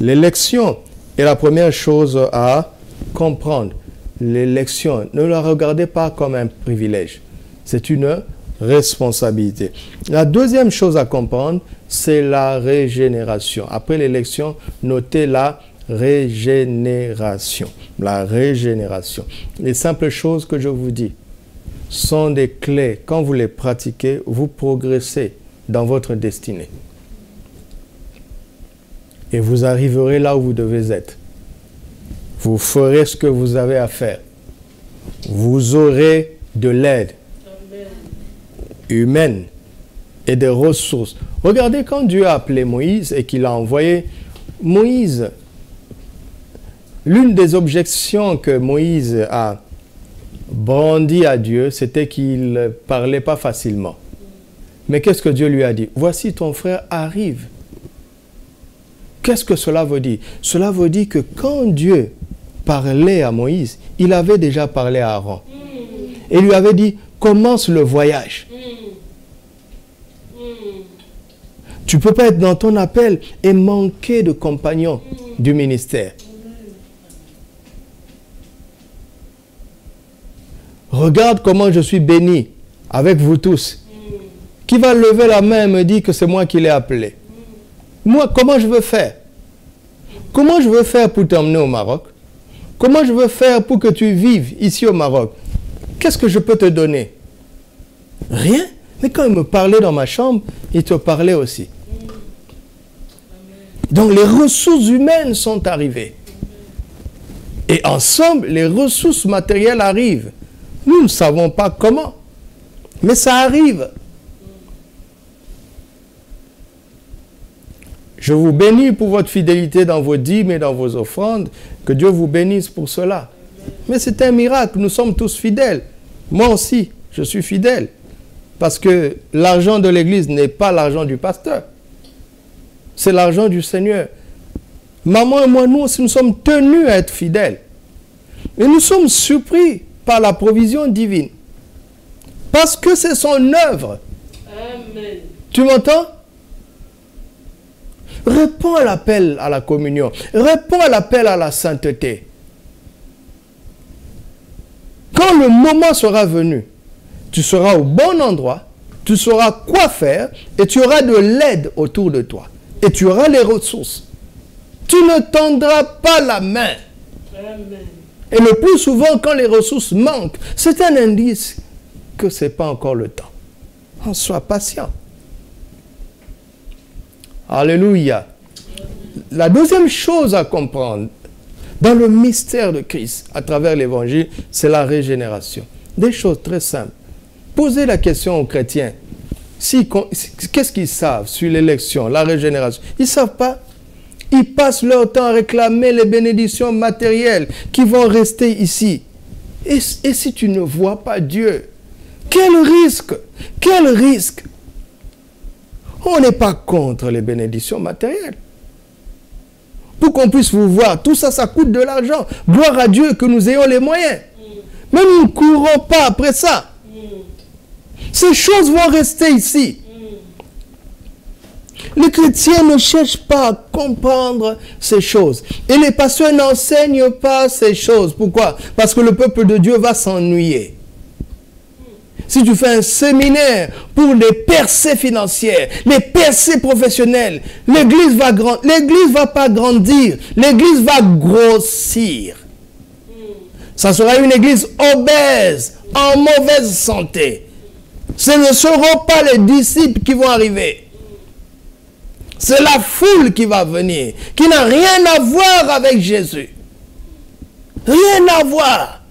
L'élection est la première chose à comprendre. L'élection, ne la regardez pas comme un privilège. C'est une responsabilité. La deuxième chose à comprendre, c'est la régénération. Après l'élection, notez la régénération. La régénération. Les simples choses que je vous dis sont des clés. Quand vous les pratiquez, vous progressez dans votre destinée. Et vous arriverez là où vous devez être. Vous ferez ce que vous avez à faire. Vous aurez de l'aide humaine et des ressources. Regardez quand Dieu a appelé Moïse et qu'il a envoyé Moïse. L'une des objections que Moïse a brandi à Dieu, c'était qu'il ne parlait pas facilement. Mais qu'est-ce que Dieu lui a dit? Voici ton frère arrive. Qu'est-ce que cela veut dire? Cela veut dire que quand Dieu parlait à Moïse, il avait déjà parlé à Aaron. Et lui avait dit, commence le voyage. Tu ne peux pas être dans ton appel et manquer de compagnons du ministère. Regarde comment je suis béni avec vous tous. Qui va lever la main et me dire que c'est moi qui l'ai appelé? Moi, comment je veux faire? Comment je veux faire pour t'emmener au Maroc? Comment je veux faire pour que tu vives ici au Maroc? Qu'est-ce que je peux te donner? Rien. Mais quand il me parlait dans ma chambre, il te parlait aussi. Donc les ressources humaines sont arrivées. Et ensemble, les ressources matérielles arrivent. Nous ne savons pas comment, mais ça arrive. Je vous bénis pour votre fidélité dans vos dîmes et dans vos offrandes. Que Dieu vous bénisse pour cela. Mais c'est un miracle, nous sommes tous fidèles. Moi aussi, je suis fidèle. Parce que l'argent de l'Église n'est pas l'argent du pasteur. C'est l'argent du Seigneur. Maman et moi, nous aussi, nous sommes tenus à être fidèles. Et nous sommes surpris par la provision divine. Parce que c'est son œuvre. Amen. Tu m'entends? Réponds à l'appel à la communion. Réponds à l'appel à la sainteté. Quand le moment sera venu, tu seras au bon endroit, tu sauras quoi faire et tu auras de l'aide autour de toi. Et tu auras les ressources. Tu ne tendras pas la main. Amen. Et le plus souvent, quand les ressources manquent, c'est un indice que ce n'est pas encore le temps. On soit patient. Alléluia. La deuxième chose à comprendre dans le mystère de Christ à travers l'évangile, c'est la régénération. Des choses très simples. Posez la question aux chrétiens. Qu'est-ce qu'ils savent sur l'élection, la régénération? Ils ne savent pas. Ils passent leur temps à réclamer les bénédictions matérielles qui vont rester ici. Et si tu ne vois pas Dieu, quel risque? Quel risque? On n'est pas contre les bénédictions matérielles. Pour qu'on puisse vous voir, tout ça, ça coûte de l'argent. Gloire à Dieu que nous ayons les moyens. Mais nous ne courons pas après ça. Ces choses vont rester ici. Les chrétiens ne cherchent pas à comprendre ces choses. Et les pasteurs n'enseignent pas ces choses. Pourquoi? Parce que le peuple de Dieu va s'ennuyer. Si tu fais un séminaire pour les percées financières, les percées professionnelles, l'église ne va pas grandir, l'église va grossir. Ça sera une église obèse, en mauvaise santé. Ce ne seront pas les disciples qui vont arriver. C'est la foule qui va venir, qui n'a rien à voir avec Jésus. Rien à voir.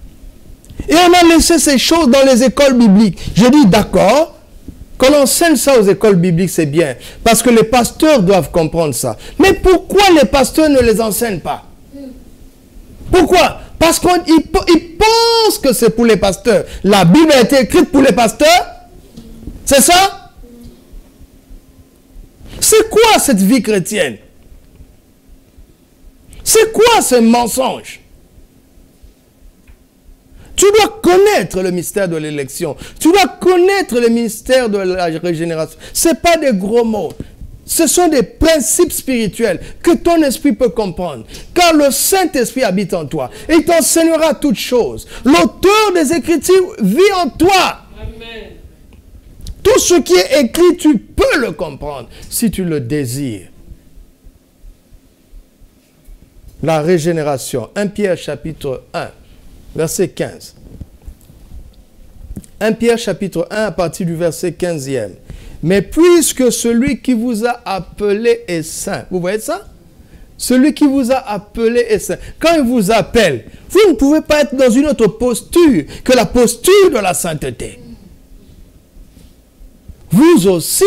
Et on a laissé ces choses dans les écoles bibliques. Je dis d'accord, qu'on enseigne ça aux écoles bibliques, c'est bien. Parce que les pasteurs doivent comprendre ça. Mais pourquoi les pasteurs ne les enseignent pas? Pourquoi? Parce qu'ils pensent que c'est pour les pasteurs. La Bible a été écrite pour les pasteurs. C'est ça? C'est quoi cette vie chrétienne? C'est quoi ce mensonge? Tu dois connaître le mystère de l'élection. Tu dois connaître le mystère de la régénération. Ce n'est pas des gros mots. Ce sont des principes spirituels que ton esprit peut comprendre. Car le Saint-Esprit habite en toi. Et il t'enseignera toutes choses. L'auteur des Écritures vit en toi. Amen. Tout ce qui est écrit, tu peux le comprendre si tu le désires. La régénération. 1 Pierre chapitre 1. Verset 15. 1 Pierre chapitre 1 à partir du verset 15e. Mais puisque celui qui vous a appelé est saint. Vous voyez ça? Celui qui vous a appelé est saint. Quand il vous appelle, vous ne pouvez pas être dans une autre posture que la posture de la sainteté. Vous aussi,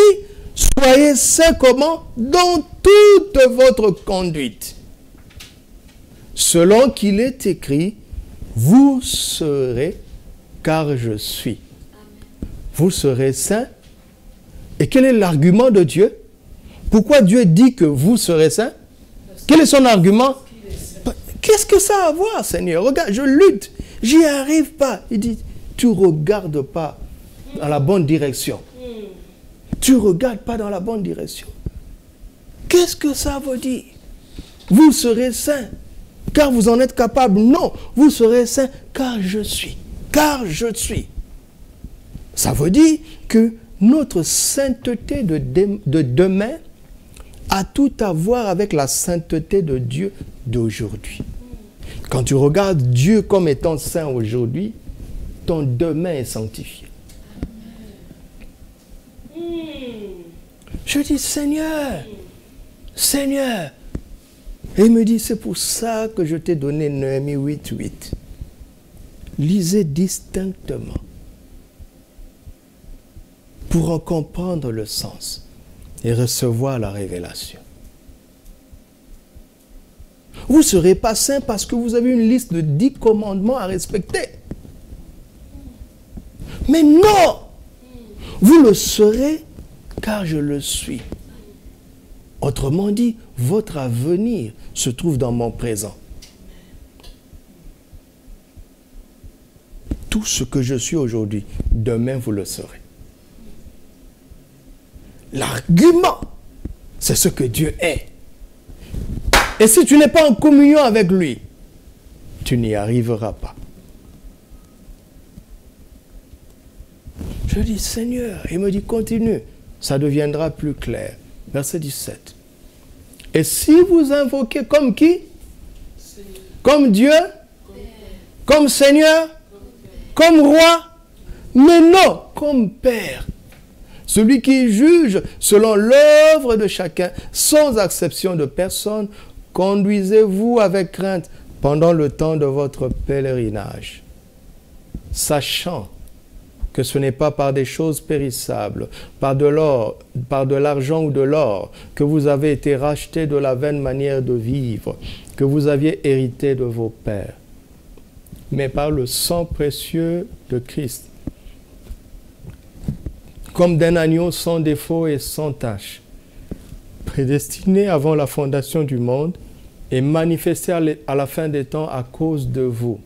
soyez saints comment? Dans toute votre conduite. Selon qu'il est écrit, vous serez, car je suis. Vous serez saints. Et quel est l'argument de Dieu? Pourquoi Dieu dit que vous serez saints? Quel est son argument? Qu'est-ce que ça a à voir, Seigneur? Regarde, je lutte, j'y arrive pas. Il dit, tu ne regardes pas dans la bonne direction. Tu ne regardes pas dans la bonne direction. Qu'est-ce que ça veut dire? Vous serez saints. Car vous en êtes capable. Non, vous serez saints car je suis. Car je suis. Ça veut dire que notre sainteté de demain a tout à voir avec la sainteté de Dieu d'aujourd'hui. Quand tu regardes Dieu comme étant saint aujourd'hui, ton demain est sanctifié. Je dis, Seigneur, Seigneur. Et il me dit, c'est pour ça que je t'ai donné Néhémie 8:8. Lisez distinctement pour en comprendre le sens et recevoir la révélation. Vous ne serez pas saint parce que vous avez une liste de 10 commandements à respecter. Mais non! Vous le serez car je le suis. Autrement dit, votre avenir se trouve dans mon présent. Tout ce que je suis aujourd'hui, demain vous le serez. L'argument, c'est ce que Dieu est. Et si tu n'es pas en communion avec lui, tu n'y arriveras pas. Je dis, Seigneur, il me dit, continue. Ça deviendra plus clair. Verset 17. Et si vous invoquez comme qui? Comme Dieu? Comme Seigneur? Comme roi? Mais non, comme Père. Celui qui juge selon l'œuvre de chacun, sans exception de personne, conduisez-vous avec crainte pendant le temps de votre pèlerinage, sachant que ce n'est pas par des choses périssables, par de l'or, par de l'argent ou de l'or, que vous avez été rachetés de la vaine manière de vivre, que vous aviez hérité de vos pères, mais par le sang précieux de Christ, comme d'un agneau sans défaut et sans tache, prédestiné avant la fondation du monde et manifesté à la fin des temps à cause de vous,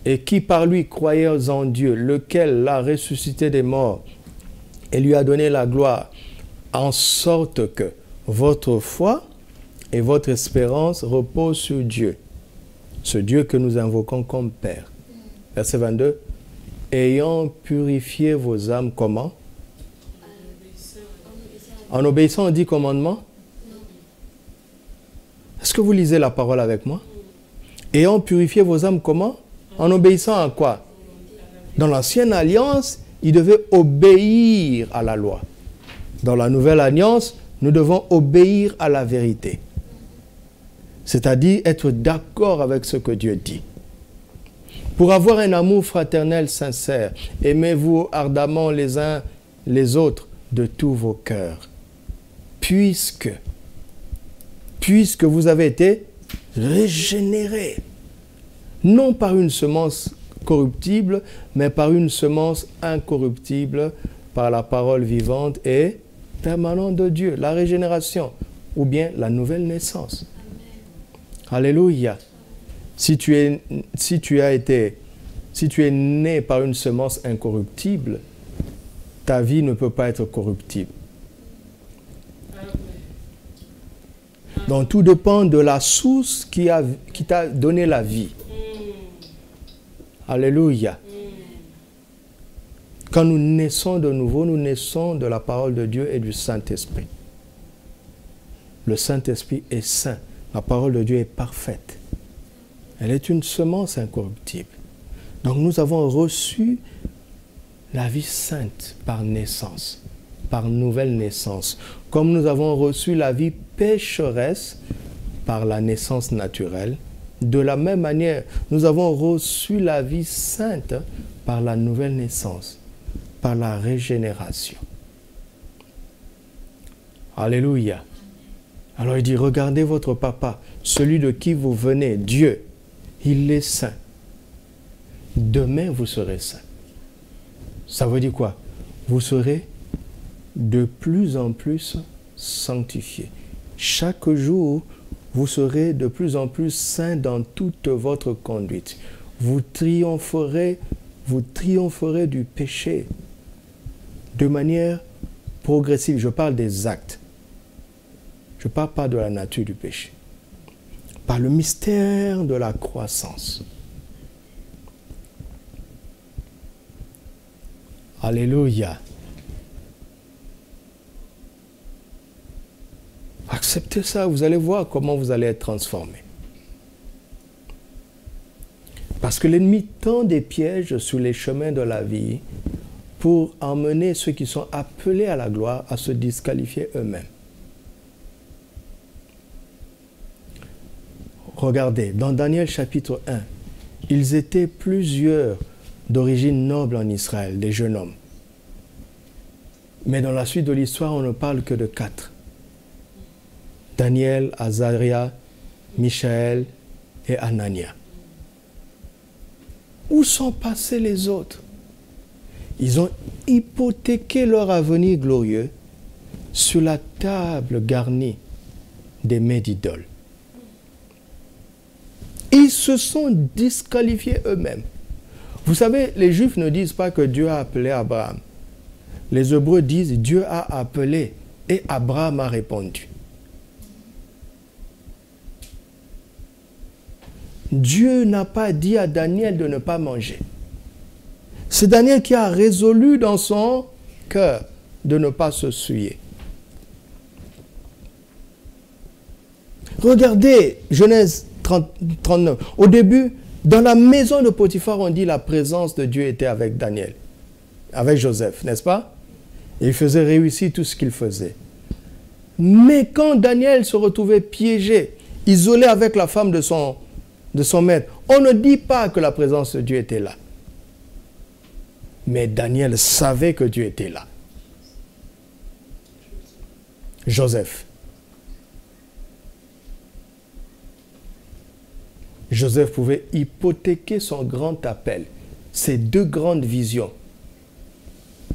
et qui par lui croyez en Dieu, lequel l'a ressuscité des morts et lui a donné la gloire, en sorte que votre foi et votre espérance reposent sur Dieu, ce Dieu que nous invoquons comme Père. Verset 22. Ayant purifié vos âmes, comment? En obéissant aux 10 commandements? Est-ce que vous lisez la parole avec moi? Ayant purifié vos âmes, comment? En obéissant à quoi? Dans l'ancienne alliance, il devait obéir à la loi. Dans la nouvelle alliance, nous devons obéir à la vérité. C'est-à-dire être d'accord avec ce que Dieu dit. Pour avoir un amour fraternel sincère, aimez-vous ardemment les uns les autres de tous vos cœurs. Puisque vous avez été régénérés, non par une semence corruptible, mais par une semence incorruptible, par la parole vivante et permanente de Dieu, la régénération, ou bien la nouvelle naissance. Amen. Alléluia. Si tu es né par une semence incorruptible, ta vie ne peut pas être corruptible. Donc tout dépend de la source qui t'a donné la vie. Alléluia. Quand nous naissons de nouveau, nous naissons de la parole de Dieu et du Saint-Esprit. Le Saint-Esprit est saint. La parole de Dieu est parfaite. Elle est une semence incorruptible. Donc nous avons reçu la vie sainte par naissance, par nouvelle naissance. Comme nous avons reçu la vie pécheresse par la naissance naturelle, de la même manière, nous avons reçu la vie sainte par la nouvelle naissance, par la régénération. Alléluia. Alors il dit, regardez votre papa, celui de qui vous venez, Dieu, il est saint. Demain, vous serez saint. Ça veut dire quoi? Vous serez de plus en plus sanctifiés. Chaque jour, vous serez de plus en plus saint dans toute votre conduite. Vous triompherez du péché de manière progressive. Je parle des actes. Je ne parle pas de la nature du péché. Par le mystère de la croissance. Alléluia. Acceptez ça, vous allez voir comment vous allez être transformé. Parce que l'ennemi tend des pièges sur les chemins de la vie pour emmener ceux qui sont appelés à la gloire à se disqualifier eux-mêmes. Regardez, dans Daniel chapitre 1, ils étaient plusieurs d'origine noble en Israël, des jeunes hommes. Mais dans la suite de l'histoire, on ne parle que de 4. Daniel, Azaria, Michaël et Anania. Où sont passés les autres? Ils ont hypothéqué leur avenir glorieux sur la table garnie des mets d'idoles. Ils se sont disqualifiés eux-mêmes. Vous savez, les Juifs ne disent pas que Dieu a appelé Abraham. Les Hébreux disent Dieu a appelé et Abraham a répondu. Dieu n'a pas dit à Daniel de ne pas manger. C'est Daniel qui a résolu dans son cœur de ne pas se souiller. Regardez Genèse 39. Au début, dans la maison de Potiphar, on dit la présence de Dieu était avec Daniel, avec Joseph, n'est-ce pas? Et il faisait réussir tout ce qu'il faisait. Mais quand Daniel se retrouvait piégé, isolé avec la femme de son maître, on ne dit pas que la présence de Dieu était là. Mais Daniel savait que Dieu était là. Joseph. Joseph pouvait hypothéquer son grand appel, ses deux grandes visions,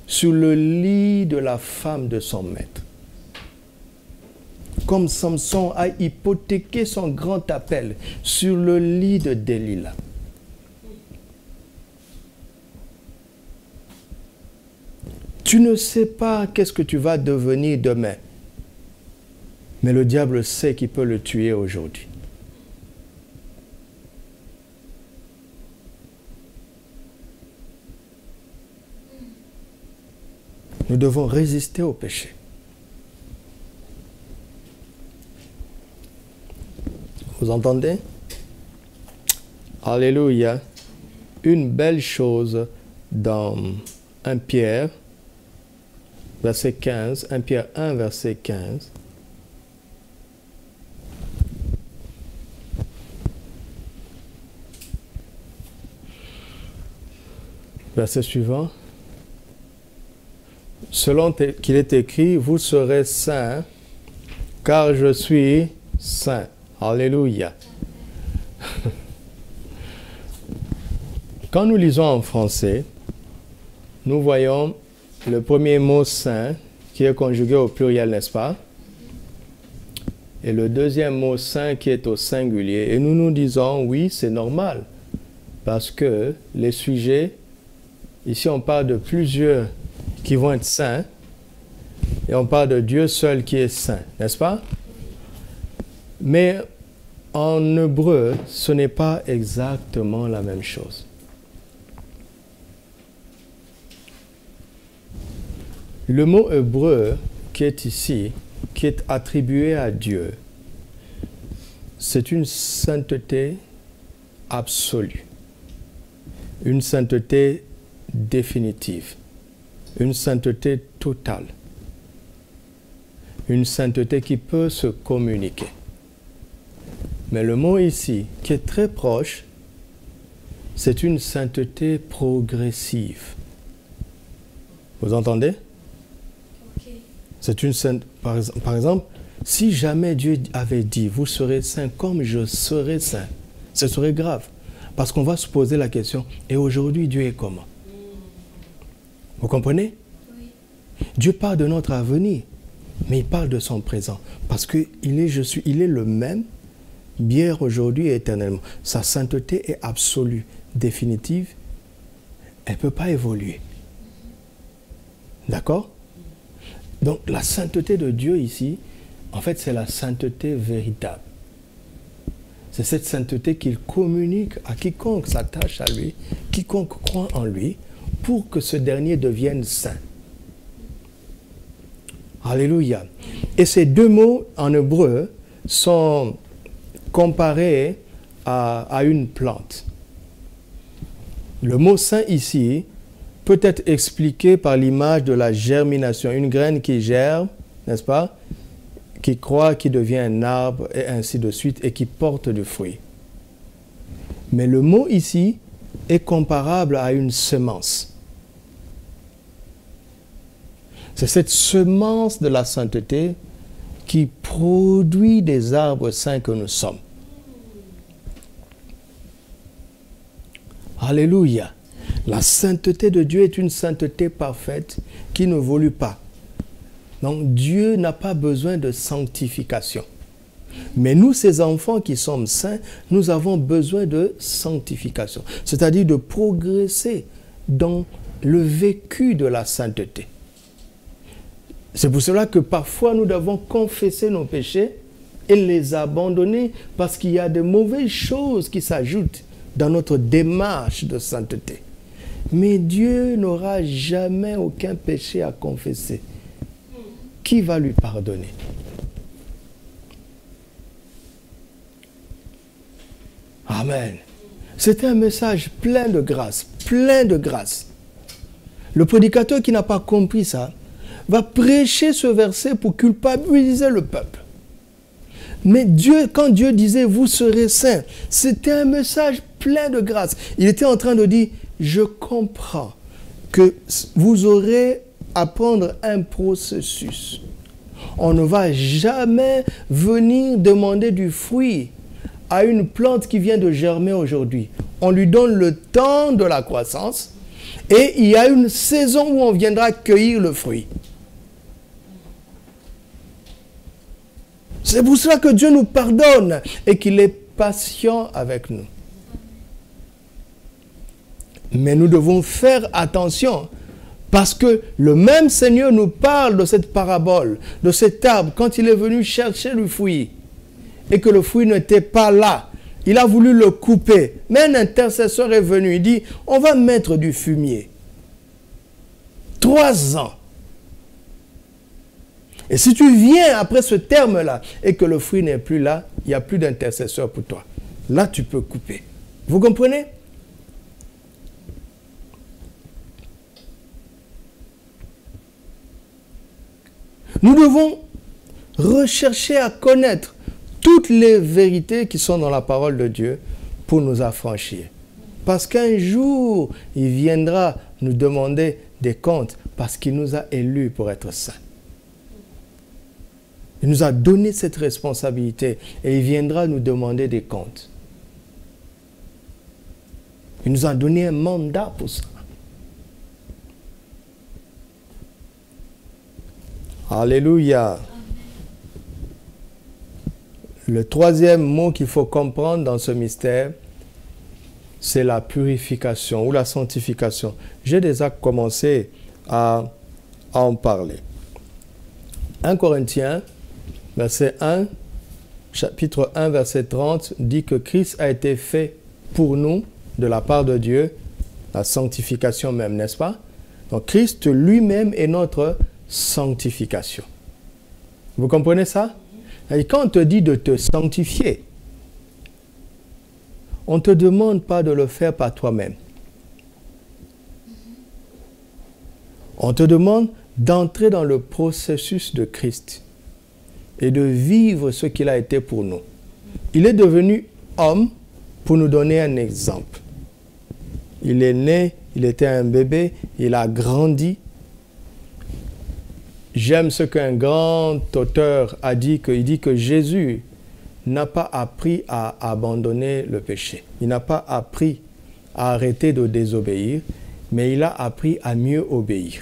sur le lit de la femme de son maître. Comme Samson a hypothéqué son grand appel sur le lit de Delilah. Tu ne sais pas qu'est-ce que tu vas devenir demain, mais le diable sait qu'il peut le tuer aujourd'hui. Nous devons résister au péché. Vous entendez? Alléluia. Une belle chose dans 1 Pierre, verset 15, 1 Pierre 1, verset 15. Verset suivant. Selon qu'il est écrit, vous serez saints, car je suis saint. Alléluia. Quand nous lisons en français, nous voyons le premier mot saint qui est conjugué au pluriel, n'est-ce pas? Et le deuxième mot saint qui est au singulier. Et nous nous disons, oui, c'est normal. Parce que les sujets, ici on parle de plusieurs qui vont être saints, et on parle de Dieu seul qui est saint, n'est-ce pas? Mais en hébreu, ce n'est pas exactement la même chose. Le mot hébreu qui est ici, qui est attribué à Dieu, c'est une sainteté absolue, une sainteté définitive, une sainteté totale, une sainteté qui peut se communiquer. Mais le mot ici, qui est très proche, c'est une sainteté progressive. Vous entendez? Okay. C'est une sainte. Par exemple, si jamais Dieu avait dit, vous serez saints comme je serai saint, ce serait grave. Parce qu'on va se poser la question, et aujourd'hui Dieu est comment? Vous comprenez? Oui. Dieu parle de notre avenir, mais il parle de son présent. Parce qu'il est, il est le même, hier, aujourd'hui et éternellement. Sa sainteté est absolue, définitive. Elle ne peut pas évoluer. D'accord? Donc la sainteté de Dieu ici, en fait, c'est la sainteté véritable. C'est cette sainteté qu'il communique à quiconque s'attache à lui, quiconque croit en lui, pour que ce dernier devienne saint. Alléluia. Et ces deux mots en hébreu sont comparés à une plante. Le mot saint ici peut être expliqué par l'image de la germination. Une graine qui germe, n'est-ce pas? Qui croît, qui devient un arbre, et ainsi de suite, et qui porte du fruit. Mais le mot ici est comparable à une semence. C'est cette semence de la sainteté qui produit des arbres saints que nous sommes. Alléluia. La sainteté de Dieu est une sainteté parfaite qui n'évolue pas. Donc Dieu n'a pas besoin de sanctification. Mais nous, ces enfants qui sommes saints, nous avons besoin de sanctification. C'est-à-dire de progresser dans le vécu de la sainteté. C'est pour cela que parfois nous devons confesser nos péchés et les abandonner parce qu'il y a de mauvaises choses qui s'ajoutent dans notre démarche de sainteté. Mais Dieu n'aura jamais aucun péché à confesser. Qui va lui pardonner? Amen. C'était un message plein de grâce, plein de grâce. Le prédicateur qui n'a pas compris ça va prêcher ce verset pour culpabiliser le peuple. Mais Dieu, quand Dieu disait « vous serez saints », c'était un message plein de grâce. Il était en train de dire « je comprends que vous aurez à prendre un processus. On ne va jamais venir demander du fruit à une plante qui vient de germer aujourd'hui. On lui donne le temps de la croissance et il y a une saison où on viendra cueillir le fruit. » C'est pour cela que Dieu nous pardonne et qu'il est patient avec nous. Mais nous devons faire attention parce que le même Seigneur nous parle de cette parabole, de cet arbre, quand il est venu chercher le fruit et que le fruit n'était pas là. Il a voulu le couper. Mais un intercesseur est venu, il dit, on va mettre du fumier. 3 ans. Et si tu viens après ce terme-là et que le fruit n'est plus là, il n'y a plus d'intercesseur pour toi. Là, tu peux couper. Vous comprenez? Nous devons rechercher à connaître toutes les vérités qui sont dans la parole de Dieu pour nous affranchir. Parce qu'un jour, il viendra nous demander des comptes parce qu'il nous a élus pour être saints. Il nous a donné cette responsabilité et il viendra nous demander des comptes. Il nous a donné un mandat pour ça. Alléluia. Le troisième mot qu'il faut comprendre dans ce mystère, c'est la purification ou la sanctification. J'ai déjà commencé à en parler. 1 Corinthiens, verset 1, chapitre 1, verset 30, dit que Christ a été fait pour nous, de la part de Dieu, la sanctification même, n'est-ce pas? Donc Christ lui-même est notre sanctification. Vous comprenez ça? Et quand on te dit de te sanctifier, on ne te demande pas de le faire par toi-même. On te demande d'entrer dans le processus de Christ et de vivre ce qu'il a été pour nous. Il est devenu homme pour nous donner un exemple. Il est né, il était un bébé, il a grandi. J'aime ce qu'un grand auteur a dit, il dit que Jésus n'a pas appris à abandonner le péché. Il n'a pas appris à arrêter de désobéir, mais il a appris à mieux obéir.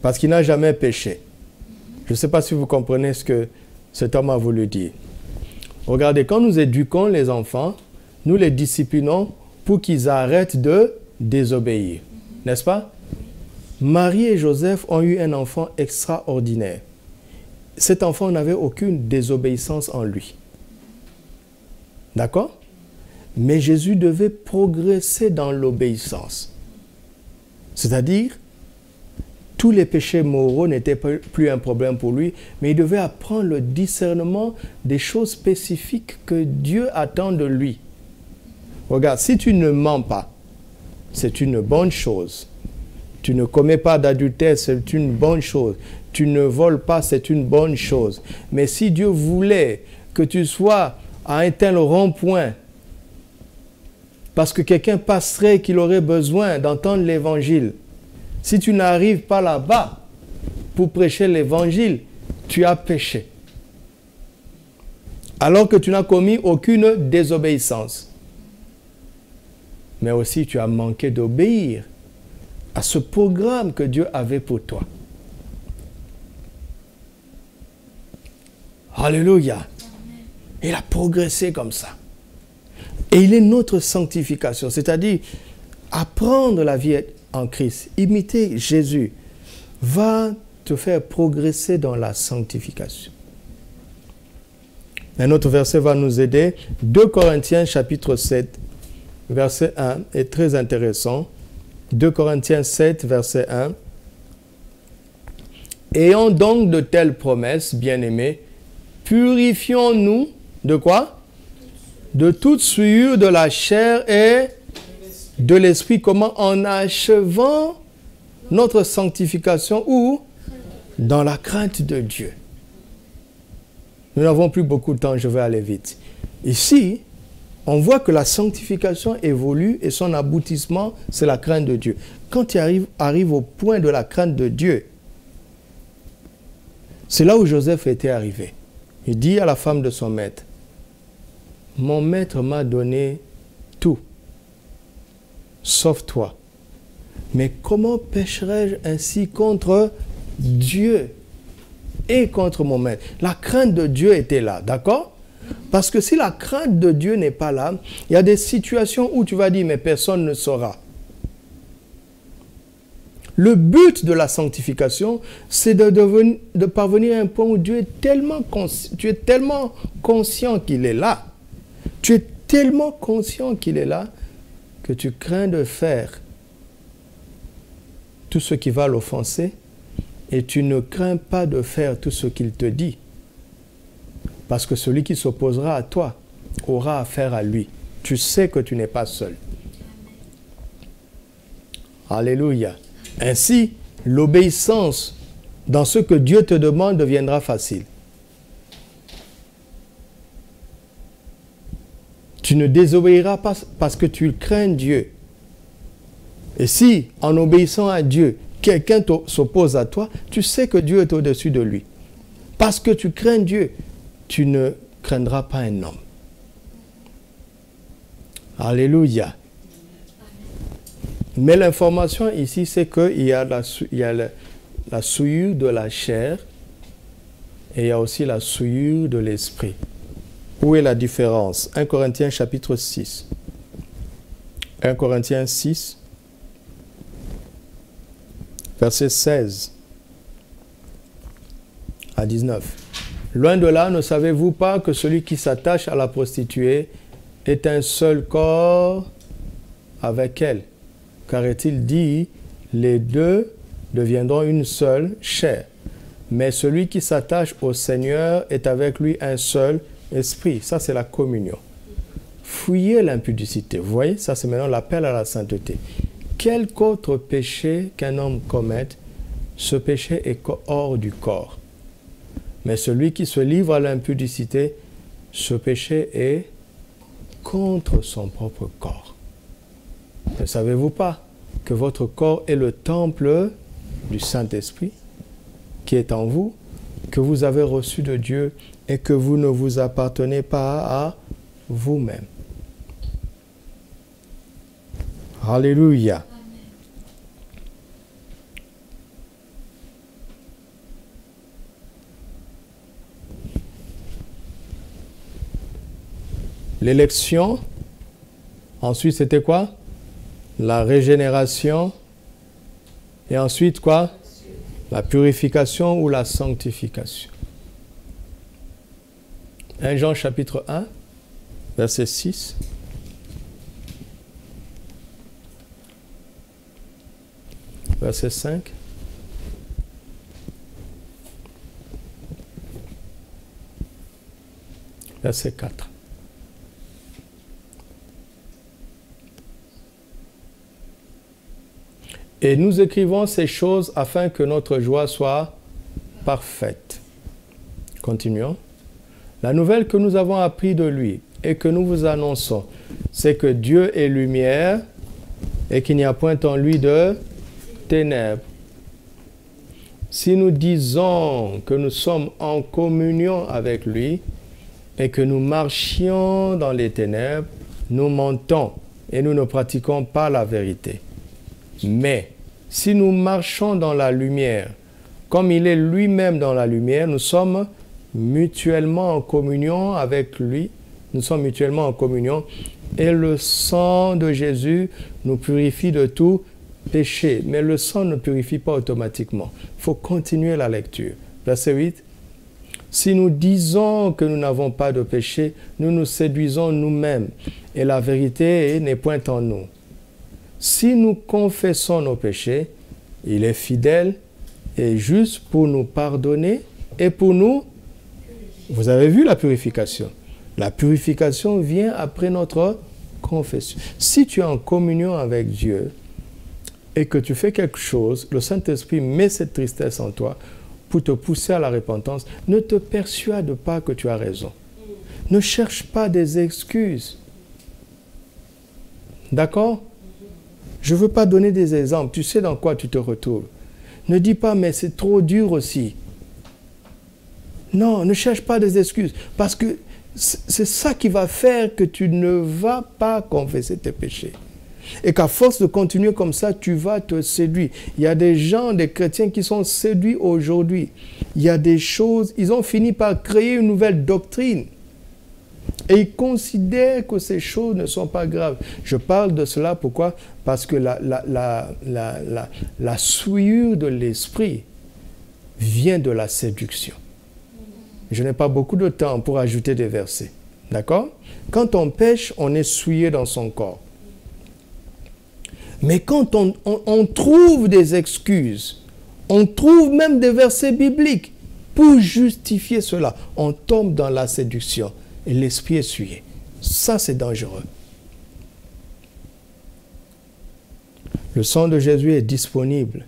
Parce qu'il n'a jamais péché. Je ne sais pas si vous comprenez ce que cet homme a voulu dire. Regardez, quand nous éduquons les enfants, nous les disciplinons pour qu'ils arrêtent de désobéir. N'est-ce pas? Marie et Joseph ont eu un enfant extraordinaire. Cet enfant n'avait aucune désobéissance en lui. D'accord? Mais Jésus devait progresser dans l'obéissance. C'est-à-dire, tous les péchés moraux n'étaient plus un problème pour lui, mais il devait apprendre le discernement des choses spécifiques que Dieu attend de lui. Regarde, si tu ne mens pas, c'est une bonne chose. Tu ne commets pas d'adultère, c'est une bonne chose. Tu ne voles pas, c'est une bonne chose. Mais si Dieu voulait que tu sois à un tel rond-point, parce que quelqu'un passerait qu'il aurait besoin d'entendre l'évangile, si tu n'arrives pas là-bas pour prêcher l'évangile, tu as péché. Alors que tu n'as commis aucune désobéissance. Mais aussi tu as manqué d'obéir à ce programme que Dieu avait pour toi. Alléluia. Il a progressé comme ça. Et il est notre sanctification, c'est-à-dire apprendre la vie en Christ, imiter Jésus, va te faire progresser dans la sanctification. Un autre verset va nous aider. 2 Corinthiens chapitre 7, verset 1 est très intéressant. 2 Corinthiens 7, verset 1. Ayant donc de telles promesses, bien-aimés, purifions-nous de quoi? De toute souillure de la chair et de l'esprit. Comment? En achevant notre sanctification où? Dans la crainte de Dieu. Nous n'avons plus beaucoup de temps, je vais aller vite. Ici, on voit que la sanctification évolue et son aboutissement, c'est la crainte de Dieu. Quand tu arrives au point de la crainte de Dieu, c'est là où Joseph était arrivé. Il dit à la femme de son maître, « Mon maître m'a donné tout, sauf toi. Mais comment pécherai-je ainsi contre Dieu et contre mon maître? » La crainte de Dieu était là, d'accord? Parce que si la crainte de Dieu n'est pas là, il y a des situations où tu vas dire, mais personne ne saura. Le but de la sanctification, c'est de parvenir à un point où Dieu est tellement tu es tellement conscient qu'il est là. Tu es tellement conscient qu'il est là que tu crains de faire tout ce qui va l'offenser et tu ne crains pas de faire tout ce qu'il te dit. Parce que celui qui s'opposera à toi aura affaire à lui. Tu sais que tu n'es pas seul. Alléluia. Ainsi, l'obéissance dans ce que Dieu te demande deviendra facile. Tu ne désobéiras pas parce que tu crains Dieu. Et si, en obéissant à Dieu, quelqu'un s'oppose à toi, tu sais que Dieu est au-dessus de lui. Parce que tu crains Dieu, tu ne craindras pas un homme. Alléluia. Mais l'information ici, c'est qu'il y a la souillure de la chair et il y a aussi la souillure de l'esprit. Où est la différence? 1 Corinthiens chapitre 6. 1 Corinthiens 6, verset 16 à 19. Loin de là, ne savez-vous pas que celui qui s'attache à la prostituée est un seul corps avec elle? Car est-il dit, les deux deviendront une seule chair. Mais celui qui s'attache au Seigneur est avec lui un seul esprit. Ça, c'est la communion. Fuyez l'impudicité. Vous voyez, ça, c'est maintenant l'appel à la sainteté. Quelque autre péché qu'un homme commette, ce péché est hors du corps. Mais celui qui se livre à l'impudicité, ce péché est contre son propre corps. Ne savez-vous pas que votre corps est le temple du Saint-Esprit qui est en vous, que vous avez reçu de Dieu et que vous ne vous appartenez pas à vous-même? Alléluia. L'élection, ensuite c'était quoi? La régénération, et ensuite quoi? La purification ou la sanctification. 1 Jean chapitre 1, verset 6. Verset 5. Verset 4. Et nous écrivons ces choses afin que notre joie soit parfaite. Continuons. La nouvelle que nous avons appris de lui et que nous vous annonçons, c'est que Dieu est lumière et qu'il n'y a point en lui de ténèbres. Si nous disons que nous sommes en communion avec lui et que nous marchions dans les ténèbres, nous mentons et nous ne pratiquons pas la vérité. Mais si nous marchons dans la lumière, comme il est lui-même dans la lumière, nous sommes mutuellement en communion avec lui. Nous sommes mutuellement en communion. Et le sang de Jésus nous purifie de tout péché. Mais le sang ne purifie pas automatiquement. Il faut continuer la lecture. Verset 8. Si nous disons que nous n'avons pas de péché, nous nous séduisons nous-mêmes. Et la vérité n'est point en nous. Si nous confessons nos péchés, il est fidèle et juste pour nous pardonner et pour nous... Vous avez vu la purification. La purification vient après notre confession. Si tu es en communion avec Dieu et que tu fais quelque chose, le Saint-Esprit met cette tristesse en toi pour te pousser à la repentance. Ne te persuade pas que tu as raison. Ne cherche pas des excuses. D'accord? Je ne veux pas donner des exemples. Tu sais dans quoi tu te retrouves. Ne dis pas, mais c'est trop dur aussi. Non, ne cherche pas des excuses. Parce que c'est ça qui va faire que tu ne vas pas confesser tes péchés. Et qu'à force de continuer comme ça, tu vas te séduire. Il y a des gens, des chrétiens qui sont séduits aujourd'hui. Il y a des choses, ils ont fini par créer une nouvelle doctrine. Et ils considèrent que ces choses ne sont pas graves. Je parle de cela, pourquoi? Parce que la souillure de l'esprit vient de la séduction. Je n'ai pas beaucoup de temps pour ajouter des versets. D'accord? Quand on pêche, on est souillé dans son corps. Mais quand on trouve des excuses, on trouve même des versets bibliques pour justifier cela, on tombe dans la séduction et l'esprit est souillé. Ça, c'est dangereux. Le sang de Jésus est disponible.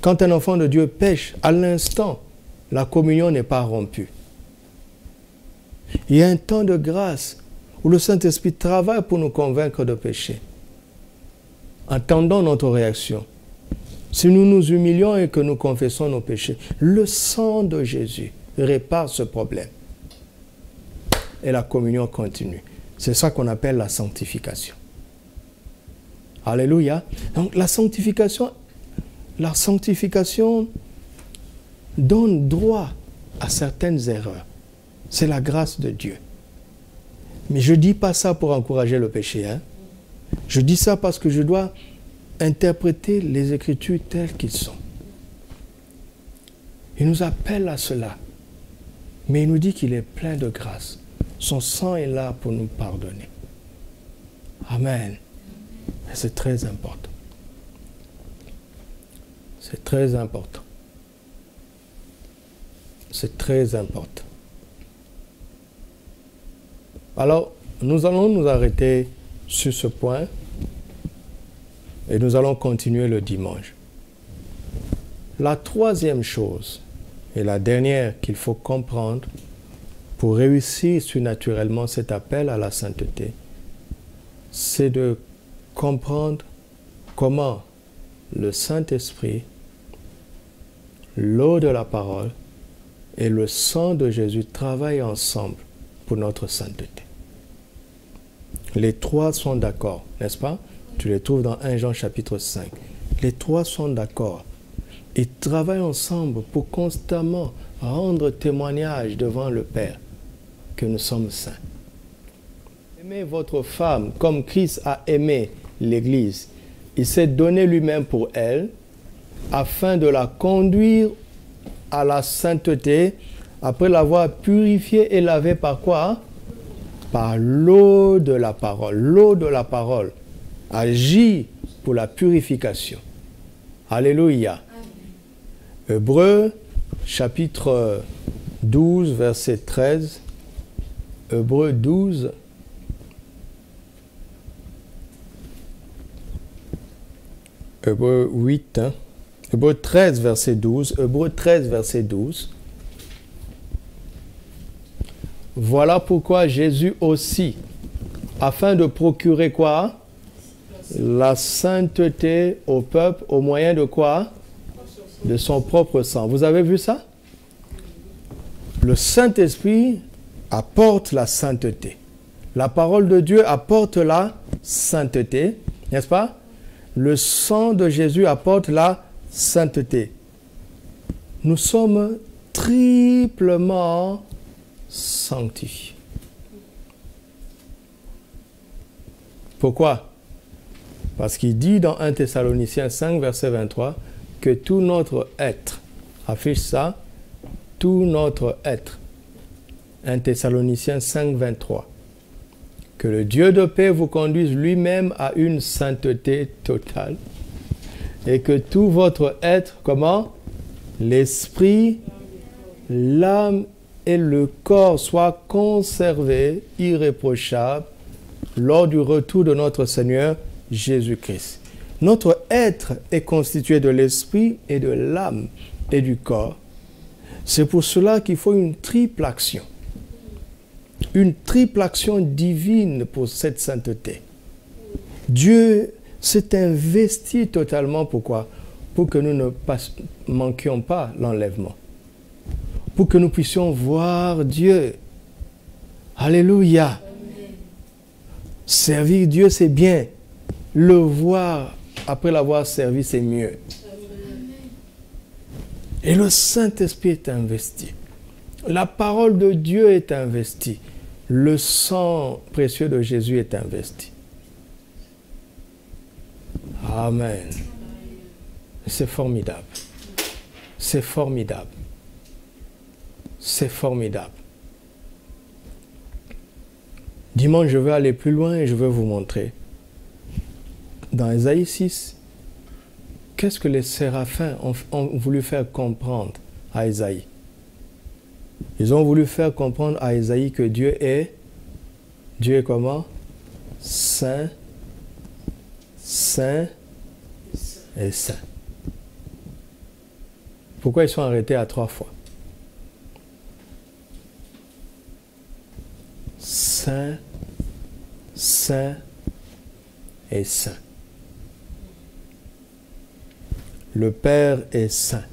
Quand un enfant de Dieu pêche, à l'instant, la communion n'est pas rompue. Il y a un temps de grâce où le Saint-Esprit travaille pour nous convaincre de pécher. Attendons notre réaction. Si nous nous humilions et que nous confessons nos péchés, le sang de Jésus répare ce problème. Et la communion continue. C'est ça qu'on appelle la sanctification. Alléluia. Donc la sanctification donne droit à certaines erreurs. C'est la grâce de Dieu. Mais je ne dis pas ça pour encourager le péché. Hein? Je dis ça parce que je dois interpréter les Écritures telles qu'elles sont. Il nous appelle à cela. Mais il nous dit qu'il est plein de grâce. Son sang est là pour nous pardonner. Amen. Et c'est très important. C'est très important. C'est très important. Alors, nous allons nous arrêter sur ce point et nous allons continuer le dimanche. La troisième chose et la dernière qu'il faut comprendre pour réussir surnaturellement cet appel à la sainteté, c'est de comprendre comment le Saint-Esprit, l'eau de la parole et le sang de Jésus travaillent ensemble pour notre sainteté. Les trois sont d'accord, n'est-ce pas? Tu les trouves dans 1 Jean chapitre 5. Les trois sont d'accord. Ils travaillent ensemble pour constamment rendre témoignage devant le Père que nous sommes saints. Aimez votre femme comme Christ a aimé l'Église. Il s'est donné lui-même pour elle afin de la conduire à la sainteté après l'avoir purifiée et lavée par quoi? Par l'eau de la parole. L'eau de la parole agit pour la purification. Alléluia. Hébreux chapitre 12 verset 13. Hébreux 12. Hébreux 8. Hébreux 13 verset 12. Hébreux 13 verset 12. Voilà pourquoi Jésus aussi, afin de procurer quoi? La sainteté au peuple, au moyen de quoi? De son propre sang. Vous avez vu ça? Le Saint-Esprit apporte la sainteté. La parole de Dieu apporte la sainteté, n'est-ce pas? Le sang de Jésus apporte la sainteté. Nous sommes triplement sanctifié. Pourquoi? Parce qu'il dit dans 1 Thessaloniciens 5, verset 23, que tout notre être, affiche ça, tout notre être. 1 Thessaloniciens 5, 23. Que le Dieu de paix vous conduise lui-même à une sainteté totale et que tout votre être, comment? L'esprit, l'âme et le corps soient conservés irréprochables lors du retour de notre Seigneur Jésus-Christ. Notre être est constitué de l'esprit et de l'âme et du corps. C'est pour cela qu'il faut une triple action. Une triple action divine pour cette sainteté. Dieu s'est investi totalement. Pourquoi? Pour que nous ne manquions pas l'enlèvement. Pour que nous puissions voir Dieu. Alléluia. Amen. Servir Dieu, c'est bien. Le voir, après l'avoir servi, c'est mieux. Amen. Et le Saint-Esprit est investi. La parole de Dieu est investie. Le sang précieux de Jésus est investi. Amen. C'est formidable. C'est formidable. C'est formidable. Dimanche, je vais aller plus loin et je vais vous montrer. Dans Ésaïe 6, qu'est-ce que les séraphins ont voulu faire comprendre à Ésaïe? Ils ont voulu faire comprendre à Ésaïe que Dieu est comment? Saint, saint et saint. Pourquoi ils sont arrêtés à 3 fois? Saint, saint et saint. Le Père est saint.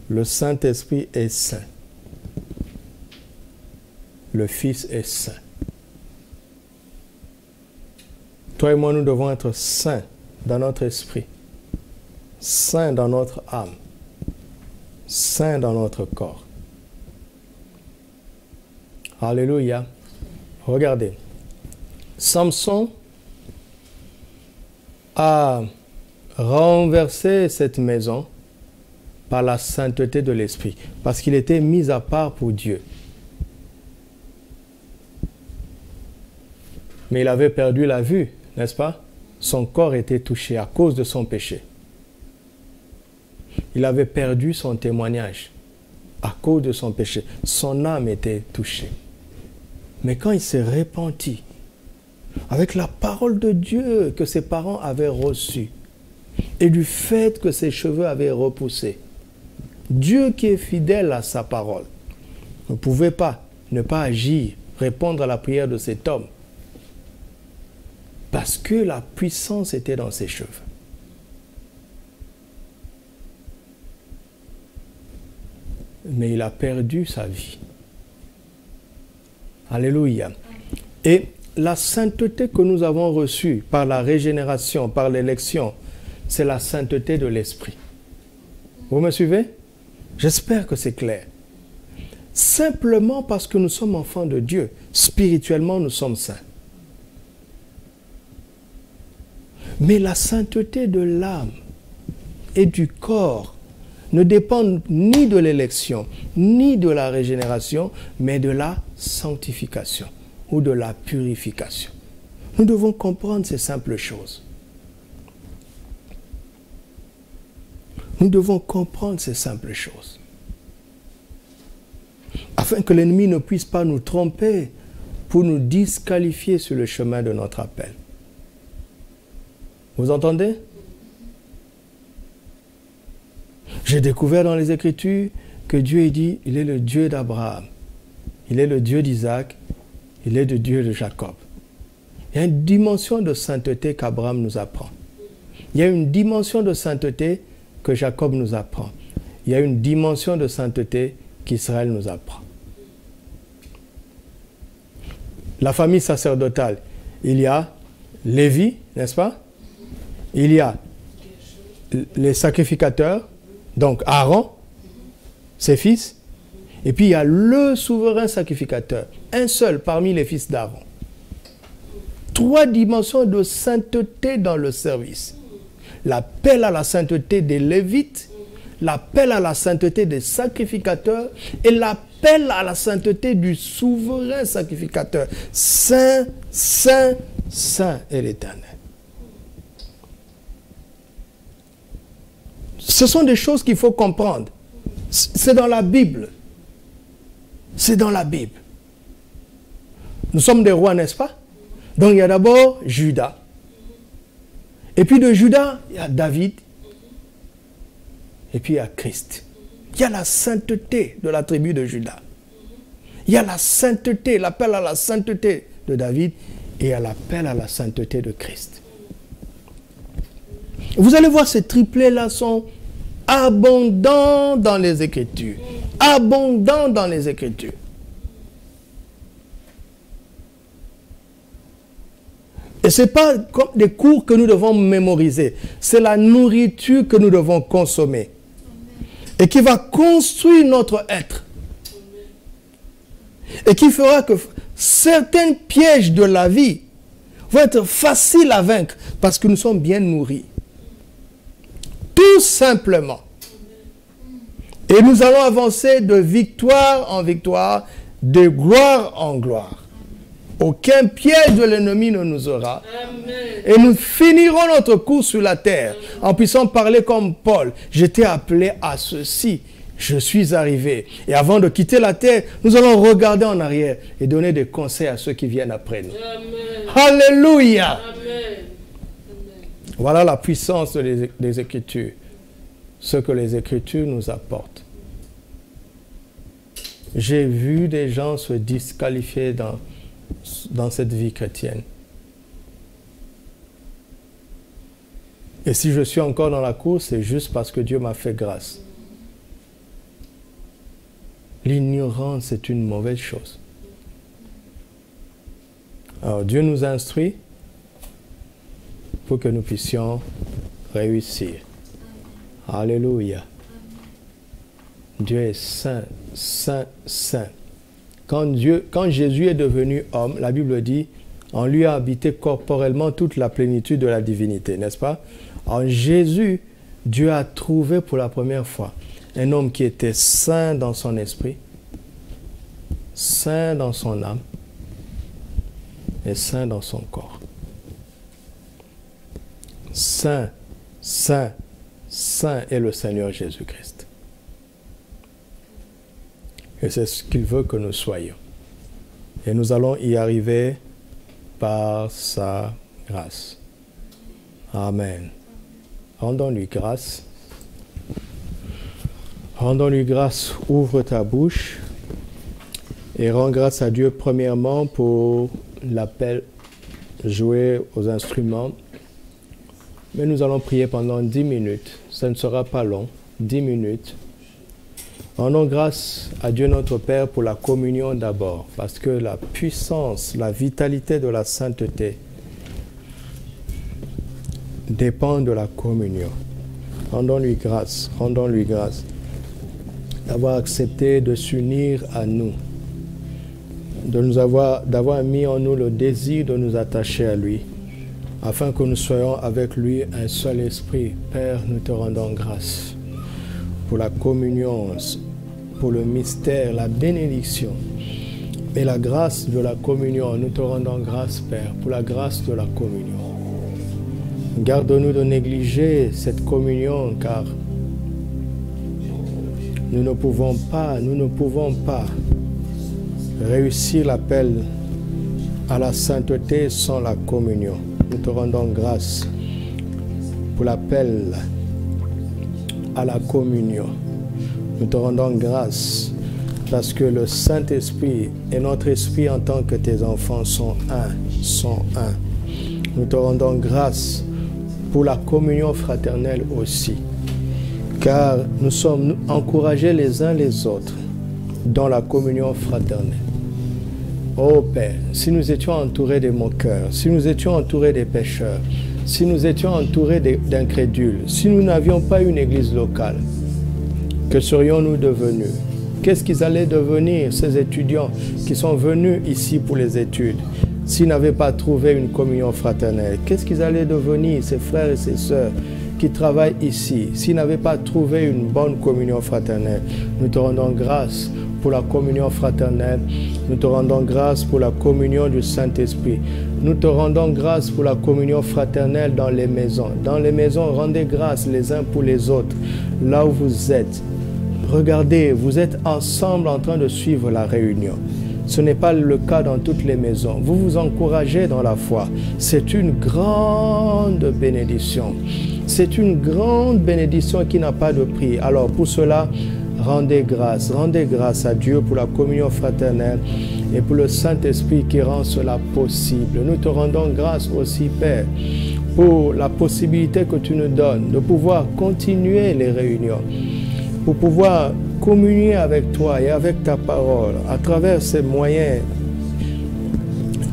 Le Saint-Esprit est saint. Le Fils est saint. Toi et moi, nous devons être saints dans notre esprit, saints dans notre âme, saints dans notre corps. Alléluia. Regardez. Samson a renversé cette maison par la sainteté de l'esprit, parce qu'il était mis à part pour Dieu. Mais il avait perdu la vue, n'est-ce pas? Son corps était touché à cause de son péché. Il avait perdu son témoignage à cause de son péché. Son âme était touchée. Mais quand il s'est repenti, avec la parole de Dieu que ses parents avaient reçue, et du fait que ses cheveux avaient repoussé, Dieu qui est fidèle à sa parole ne pouvait pas ne pas agir, répondre à la prière de cet homme, parce que la puissance était dans ses cheveux. Mais il a perdu sa vie. Alléluia. Et la sainteté que nous avons reçue par la régénération, par l'élection, c'est la sainteté de l'esprit. Vous me suivez? J'espère que c'est clair. Simplement parce que nous sommes enfants de Dieu, spirituellement nous sommes saints. Mais la sainteté de l'âme et du corps ne dépend ni de l'élection, ni de la régénération, mais de la sanctification ou de la purification. Nous devons comprendre ces simples choses. Nous devons comprendre ces simples choses. Afin que l'ennemi ne puisse pas nous tromper pour nous disqualifier sur le chemin de notre appel. Vous entendez? J'ai découvert dans les Écritures que Dieu dit, il est le Dieu d'Abraham, il est le Dieu d'Isaac, il est le Dieu de Jacob. Il y a une dimension de sainteté qu'Abraham nous apprend. Il y a une dimension de sainteté que Jacob nous apprend. Il y a une dimension de sainteté qu'Israël nous apprend. La famille sacerdotale, il y a Lévi, n'est-ce pas? Il y a les sacrificateurs, donc Aaron, ses fils, Et puis il y a le souverain sacrificateur, un seul parmi les fils d'Aaron. 3 dimensions de sainteté dans le service. L'appel à la sainteté des Lévites, l'appel à la sainteté des sacrificateurs et l'appel à la sainteté du souverain sacrificateur. Saint, saint, saint est l'Éternel. Ce sont des choses qu'il faut comprendre. C'est dans la Bible. C'est dans la Bible. Nous sommes des rois, n'est-ce pas? Donc il y a d'abord Juda. Et puis de Juda, il y a David. Et puis il y a Christ. Il y a la sainteté de la tribu de Juda. Il y a la sainteté, l'appel à la sainteté de David. Et il y a l'appel à la sainteté de Christ. Vous allez voir, ces triplés-là sont abondants dans les Écritures. Abondants dans les Écritures. Et ce n'est pas comme des cours que nous devons mémoriser. C'est la nourriture que nous devons consommer. Et qui va construire notre être. Et qui fera que certains pièges de la vie vont être faciles à vaincre parce que nous sommes bien nourris. Tout simplement. Et nous allons avancer de victoire en victoire, de gloire en gloire. Aucun piège de l'ennemi ne nous aura. Amen. Et nous finirons notre course sur la terre en puissant parler comme Paul. J'étais appelé à ceci. Je suis arrivé. Et avant de quitter la terre, nous allons regarder en arrière et donner des conseils à ceux qui viennent après nous. Amen. Alléluia. Amen. Voilà la puissance des Écritures. Ce que les Écritures nous apportent. J'ai vu des gens se disqualifier dans cette vie chrétienne. Et si je suis encore dans la course, c'est juste parce que Dieu m'a fait grâce. L'ignorance est une mauvaise chose. Alors Dieu nous instruit pour que nous puissions réussir. Alléluia. Dieu est saint, saint, saint. Quand Jésus est devenu homme, la Bible dit, on lui a habité corporellement toute la plénitude de la divinité, n'est-ce pas? En Jésus, Dieu a trouvé pour la première fois un homme qui était saint dans son esprit, saint dans son âme et saint dans son corps. Saint, saint, saint est le Seigneur Jésus-Christ. Et c'est ce qu'il veut que nous soyons. Et nous allons y arriver par sa grâce. Amen. Rendons-lui grâce. Rendons-lui grâce. Ouvre ta bouche et rends grâce à Dieu premièrement pour l'appel joué aux instruments. Mais nous allons prier pendant 10 minutes. Ça ne sera pas long. 10 minutes. Rendons grâce à Dieu notre Père pour la communion d'abord, parce que la puissance, la vitalité de la sainteté dépend de la communion. Rendons-lui grâce d'avoir accepté de s'unir à nous, d'avoir mis en nous le désir de nous attacher à lui, afin que nous soyons avec lui un seul esprit. Père, nous te rendons grâce pour la communion, pour le mystère, la bénédiction et la grâce de la communion. Nous te rendons grâce, Père, pour la grâce de la communion. Garde-nous de négliger cette communion, car nous ne pouvons pas réussir l'appel à la sainteté sans la communion. Nous te rendons grâce pour l'appel à la communion. Nous te rendons grâce parce que le Saint-Esprit et notre esprit en tant que tes enfants sont un. Nous te rendons grâce pour la communion fraternelle aussi, car nous sommes encouragés les uns les autres dans la communion fraternelle. Ô Père, si nous étions entourés des moqueurs, si nous étions entourés des pécheurs, si nous étions entourés d'incrédules, si nous n'avions pas une église locale, que serions-nous devenus? Qu'est-ce qu'ils allaient devenir, ces étudiants qui sont venus ici pour les études, s'ils n'avaient pas trouvé une communion fraternelle? Qu'est-ce qu'ils allaient devenir, ces frères et ces sœurs qui travaillent ici, s'ils n'avaient pas trouvé une bonne communion fraternelle? Nous te rendons grâce pour la communion fraternelle. Nous te rendons grâce pour la communion du Saint-Esprit. Nous te rendons grâce pour la communion fraternelle dans les maisons. Dans les maisons, rendez grâce les uns pour les autres, là où vous êtes. Regardez, vous êtes ensemble en train de suivre la réunion. Ce n'est pas le cas dans toutes les maisons. Vous vous encouragez dans la foi. C'est une grande bénédiction. C'est une grande bénédiction qui n'a pas de prix. Alors pour cela, rendez grâce à Dieu pour la communion fraternelle et pour le Saint-Esprit qui rend cela possible. Nous te rendons grâce aussi, Père, pour la possibilité que tu nous donnes de pouvoir continuer les réunions, pour pouvoir communier avec toi et avec ta parole à travers ces moyens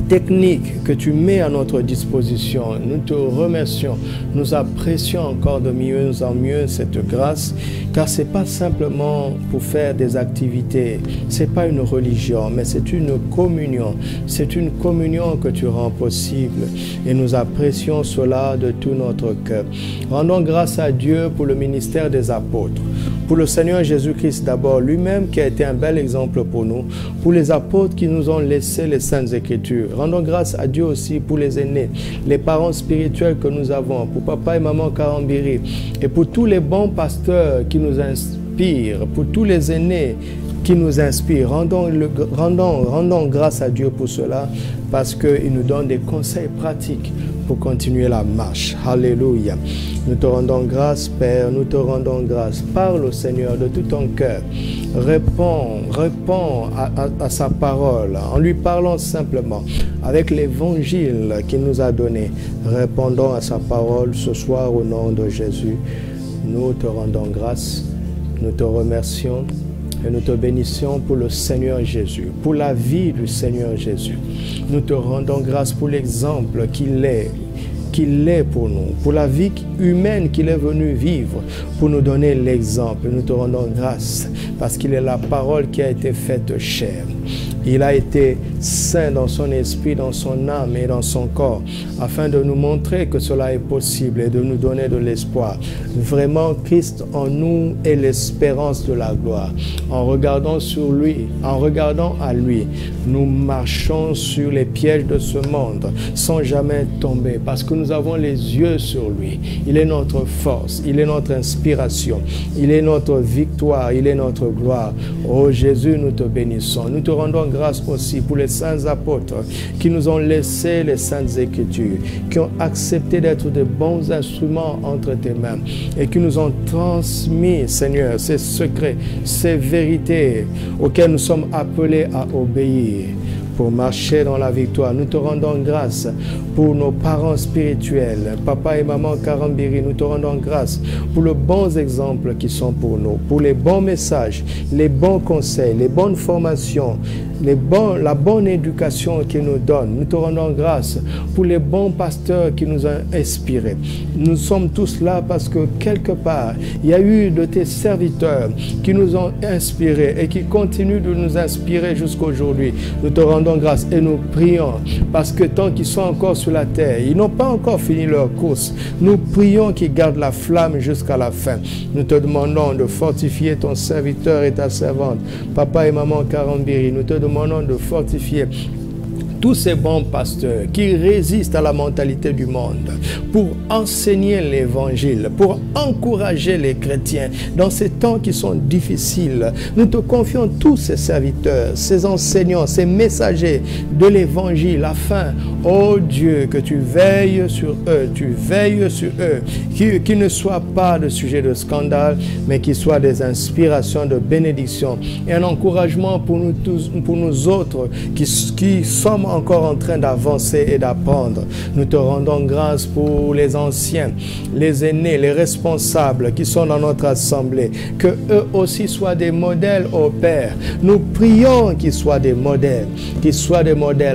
techniques que tu mets à notre disposition. Nous te remercions, nous apprécions encore de mieux en mieux cette grâce, car ce n'est pas simplement pour faire des activités, ce n'est pas une religion, mais c'est une communion. C'est une communion que tu rends possible et nous apprécions cela de tout notre cœur. Rendons grâce à Dieu pour le ministère des apôtres, pour le Seigneur Jésus-Christ d'abord, lui-même qui a été un bel exemple pour nous, pour les apôtres qui nous ont laissé les Saintes Écritures. Rendons grâce à Dieu aussi pour les aînés, les parents spirituels que nous avons, pour papa et maman Karambiri, et pour tous les bons pasteurs qui nous inspirent, pour tous les aînés qui nous inspirent. Rendons grâce à Dieu pour cela, parce qu'il nous donne des conseils pratiques pour continuer la marche. Alléluia. Nous te rendons grâce, Père, nous te rendons grâce. Parle au Seigneur de tout ton cœur. Réponds à sa parole, en lui parlant simplement, avec l'évangile qu'il nous a donné. Répondons à sa parole ce soir au nom de Jésus. Nous te rendons grâce, nous te remercions et nous te bénissons pour le Seigneur Jésus, pour la vie du Seigneur Jésus. Nous te rendons grâce pour l'exemple qu'il est pour nous, pour la vie humaine qu'il est venu vivre, pour nous donner l'exemple. Nous te rendons grâce parce qu'il est la parole qui a été faite chair. Il a été saint dans son esprit, dans son âme et dans son corps, afin de nous montrer que cela est possible et de nous donner de l'espoir. Vraiment, Christ en nous est l'espérance de la gloire. En regardant sur lui, en regardant à lui, nous marchons sur les pièges de ce monde sans jamais tomber, parce que nous avons les yeux sur lui. Il est notre force, il est notre inspiration, il est notre victoire, il est notre gloire. Oh Jésus, nous te bénissons. Nous te rendons grâce aussi pour les saints apôtres qui nous ont laissé les saintes écritures, qui ont accepté d'être de bons instruments entre tes mains et qui nous ont transmis, Seigneur, ces secrets, ces vérités auxquelles nous sommes appelés à obéir pour marcher dans la victoire. Nous te rendons grâce pour nos parents spirituels, papa et maman Karambiri. Nous te rendons grâce pour les bons exemples qui sont pour nous, pour les bons messages, les bons conseils, les bonnes formations, la bonne éducation qu'ils nous donnent. Nous te rendons grâce pour les bons pasteurs qui nous ont inspirés. Nous sommes tous là parce que quelque part, il y a eu de tes serviteurs qui nous ont inspirés et qui continuent de nous inspirer jusqu'à aujourd'hui. Nous te rendons grâce et nous prions parce que tant qu'ils sont encore sur la terre, ils n'ont pas encore fini leur course. Nous prions qu'ils gardent la flamme jusqu'à la fin. Nous te demandons de fortifier ton serviteur et ta servante, papa et maman Karambiri. Nous te demandons de fortifier tous ces bons pasteurs qui résistent à la mentalité du monde pour enseigner l'évangile, pour encourager les chrétiens dans ces temps qui sont difficiles. Nous te confions tous ces serviteurs, ces enseignants, ces messagers de l'évangile afin, ô Dieu, que tu veilles sur eux, qu'ils ne soient pas de sujet de scandale, mais qu'ils soient des inspirations de bénédiction et un encouragement pour nous tous, pour nous autres qui sommes encore en train d'avancer et d'apprendre. Nous te rendons grâce pour les anciens, les aînés, les responsables qui sont dans notre assemblée. Que eux aussi soient des modèles au Père. Nous prions qu'ils soient des modèles,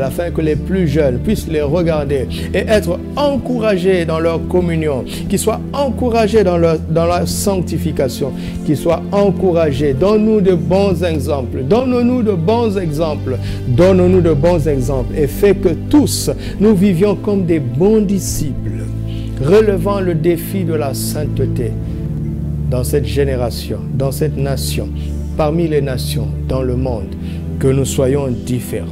afin que les plus jeunes puissent les regarder et être encouragés dans leur communion, qu'ils soient encouragés dans leur sanctification, qu'ils soient encouragés. Donne-nous de bons exemples, donne-nous de bons exemples, donne-nous de bons exemples et fais que tous nous vivions comme des bons disciples, relevant le défi de la sainteté dans cette génération, dans cette nation, parmi les nations, dans le monde, que nous soyons différents.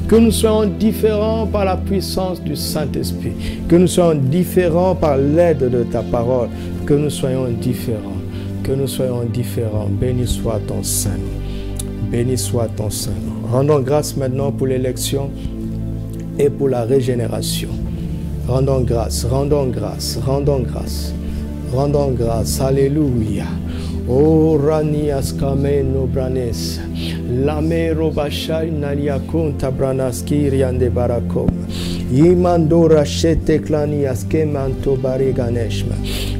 Que nous soyons différents par la puissance du Saint-Esprit. Que nous soyons différents par l'aide de ta parole. Que nous soyons différents. Que nous soyons différents. Béni soit ton Saint. Béni soit ton Saint. Rendons grâce maintenant pour l'élection et pour la régénération. Rendons grâce, rendons grâce, rendons grâce. Rendons grâce. Alléluia. O ranias kameno branes, lamero bashai naliakunta branaskirian de barakom, imandora shete klanias kemanto bariganeshma,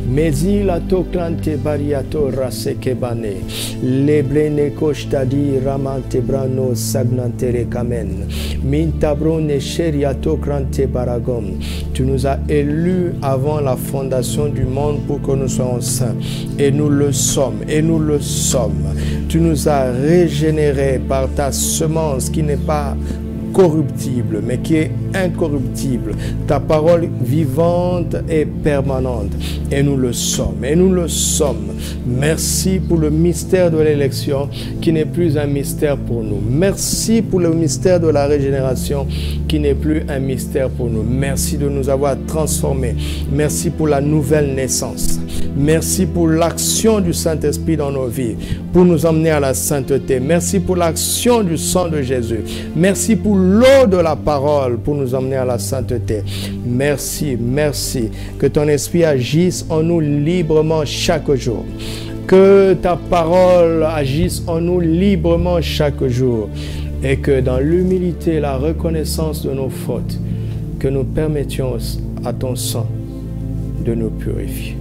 mezila toklante bariato rasekebane, leblene koshtadi ramante brano sagnantere kamen, mintabrone sheriato krante baragom. Tu nous as élus avant la fondation du monde pour que nous soyons saints, et nous le sommes. Et nous le sommes. Tu nous as régénérés par ta semence qui n'est pas corruptible, mais qui est incorruptible. Ta parole vivante et permanente. Et nous le sommes. Et nous le sommes. Merci pour le mystère de l'élection qui n'est plus un mystère pour nous. Merci pour le mystère de la régénération qui n'est plus un mystère pour nous. Merci de nous avoir transformés. Merci pour la nouvelle naissance. Merci pour l'action du Saint-Esprit dans nos vies, pour nous emmener à la sainteté. Merci pour l'action du sang de Jésus. Merci pour l'eau de la parole pour nous emmener à la sainteté. Merci, merci. Que ton Esprit agisse en nous librement chaque jour. Que ta parole agisse en nous librement chaque jour. Et que dans l'humilité et la reconnaissance de nos fautes, que nous permettions à ton sang de nous purifier.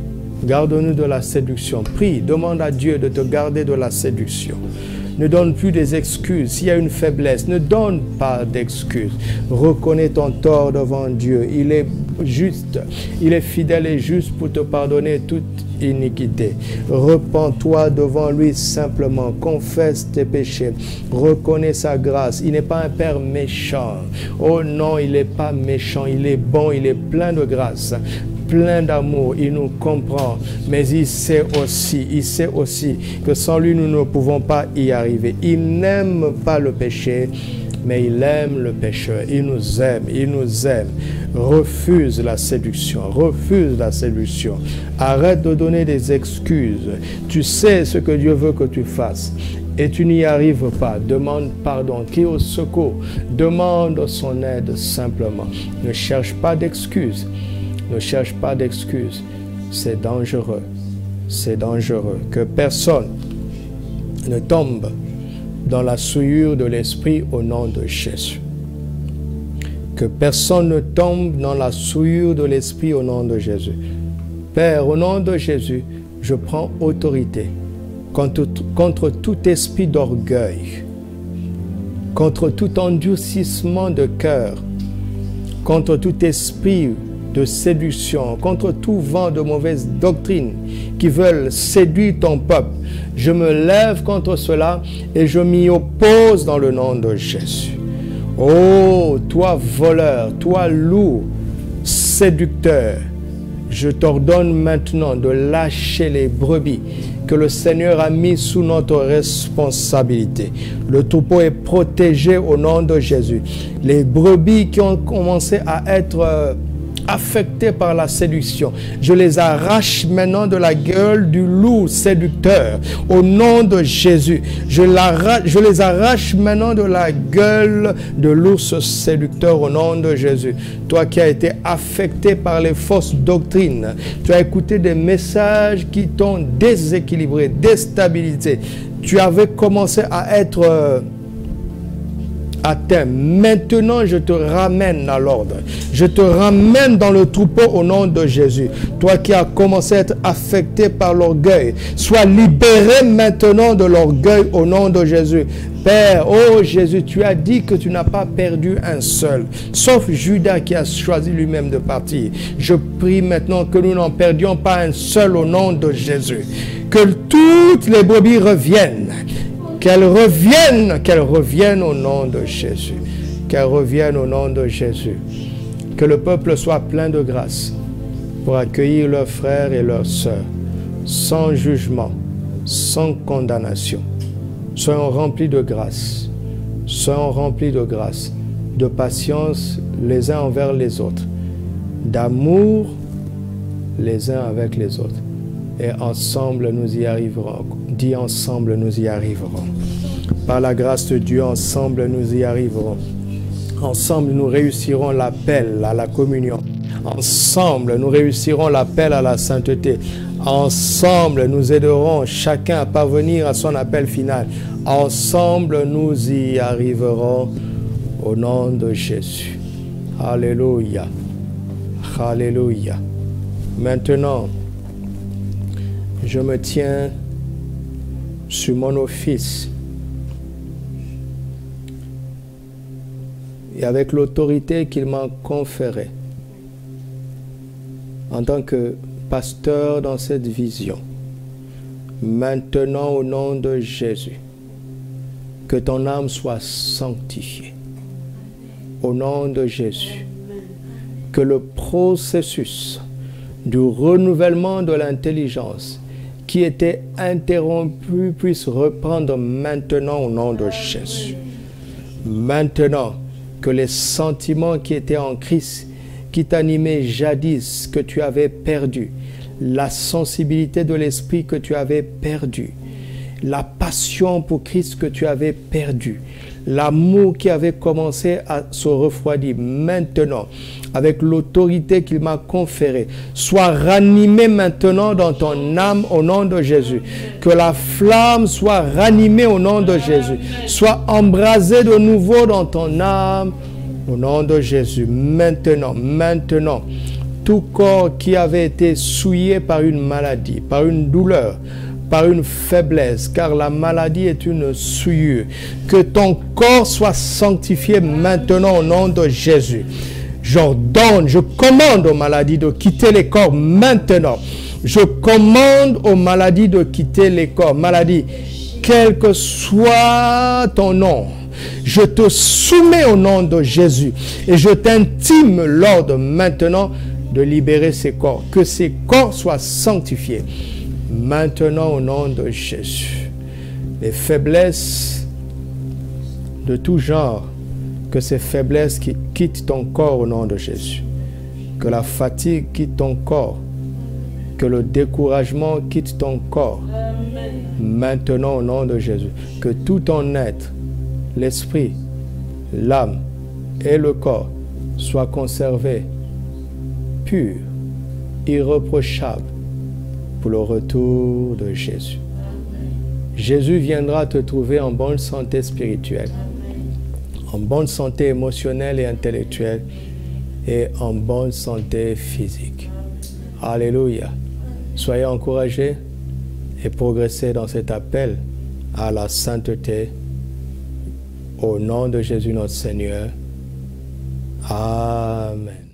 Garde-nous de la séduction. Prie, demande à Dieu de te garder de la séduction. Ne donne plus des excuses. S'il y a une faiblesse, ne donne pas d'excuses. Reconnais ton tort devant Dieu. Il est juste, il est fidèle et juste pour te pardonner toute iniquité. Repens-toi devant lui simplement. Confesse tes péchés. Reconnais sa grâce. Il n'est pas un Père méchant. Oh non, il n'est pas méchant. Il est bon, il est plein de grâce. Plein d'amour, il nous comprend, mais il sait aussi que sans lui, nous ne pouvons pas y arriver. Il n'aime pas le péché, mais il aime le pécheur. Il nous aime. Refuse la séduction, Arrête de donner des excuses. Tu sais ce que Dieu veut que tu fasses. Et tu n'y arrives pas, demande pardon, crie au secours, demande son aide simplement. Ne cherche pas d'excuses. Ne cherche pas d'excuses. C'est dangereux. C'est dangereux. Que personne ne tombe dans la souillure de l'esprit au nom de Jésus. Que personne ne tombe dans la souillure de l'esprit au nom de Jésus. Père, au nom de Jésus, je prends autorité contre tout esprit d'orgueil, contre tout endurcissement de cœur, contre tout esprit de séduction, contre tout vent de mauvaise doctrine qui veulent séduire ton peuple. Je me lève contre cela et je m'y oppose dans le nom de Jésus. Oh, toi voleur, toi loup, séducteur, je t'ordonne maintenant de lâcher les brebis que le Seigneur a mis sous notre responsabilité. Le troupeau est protégé au nom de Jésus. Les brebis qui ont commencé à être affectés par la séduction, je les arrache maintenant de la gueule du loup séducteur au nom de Jésus. Je les arrache maintenant de la gueule de l'ours séducteur au nom de Jésus. Toi qui as été affecté par les fausses doctrines, tu as écouté des messages qui t'ont déséquilibré, déstabilisé. Tu avais commencé à être atteint. Maintenant, je te ramène à l'ordre. Je te ramène dans le troupeau au nom de Jésus. Toi qui as commencé à être affecté par l'orgueil, sois libéré maintenant de l'orgueil au nom de Jésus. Père, oh Jésus, tu as dit que tu n'as pas perdu un seul, sauf Judas qui a choisi lui-même de partir. Je prie maintenant que nous n'en perdions pas un seul au nom de Jésus. Que toutes les brebis reviennent. Qu'elles reviennent au nom de Jésus. Qu'elles reviennent au nom de Jésus. Que le peuple soit plein de grâce pour accueillir leurs frères et leurs sœurs, sans jugement, sans condamnation. Soyons remplis de grâce. Soyons remplis de grâce, de patience les uns envers les autres, d'amour les uns avec les autres. Et ensemble, nous y arriverons. Dis ensemble, nous y arriverons. Par la grâce de Dieu, ensemble, nous y arriverons. Ensemble, nous réussirons l'appel à la communion. Ensemble, nous réussirons l'appel à la sainteté. Ensemble, nous aiderons chacun à parvenir à son appel final. Ensemble, nous y arriverons au nom de Jésus. Alléluia. Alléluia. Maintenant, je me tiens sur mon office et avec l'autorité qu'il m'a conférée en tant que pasteur dans cette vision. Maintenant, au nom de Jésus, que ton âme soit sanctifiée. Au nom de Jésus, que le processus du renouvellement de l'intelligence qui était interrompu puisse reprendre maintenant au nom de Jésus. Maintenant, que les sentiments qui étaient en Christ, qui t'animaient jadis, que tu avais perdu, la sensibilité de l'esprit que tu avais perdu, la passion pour Christ que tu avais perdu, l'amour qui avait commencé à se refroidir, maintenant, avec l'autorité qu'il m'a conférée, soit ranimé maintenant dans ton âme au nom de Jésus. Que la flamme soit ranimée au nom de Jésus. Soit embrasée de nouveau dans ton âme au nom de Jésus. Maintenant, maintenant, tout corps qui avait été souillé par une maladie, par une douleur, par une faiblesse, car la maladie est une souillure. Que ton corps soit sanctifié maintenant au nom de Jésus. J'ordonne, je commande aux maladies de quitter les corps maintenant. Je commande aux maladies de quitter les corps. Maladie, quel que soit ton nom, je te soumets au nom de Jésus et je t'intime l'ordre maintenant de libérer ces corps. Que ces corps soient sanctifiés. Maintenant au nom de Jésus. Les faiblesses de tout genre, que ces faiblesses qui quittent ton corps au nom de Jésus. Que la fatigue quitte ton corps. Que le découragement quitte ton corps. Amen. Maintenant au nom de Jésus. Que tout ton être, l'esprit, l'âme et le corps soient conservés purs, irréprochables pour le retour de Jésus. Amen. Jésus viendra te trouver en bonne santé spirituelle, en bonne santé émotionnelle et intellectuelle et en bonne santé physique. Alléluia. Soyez encouragés et progressez dans cet appel à la sainteté au nom de Jésus notre Seigneur. Amen.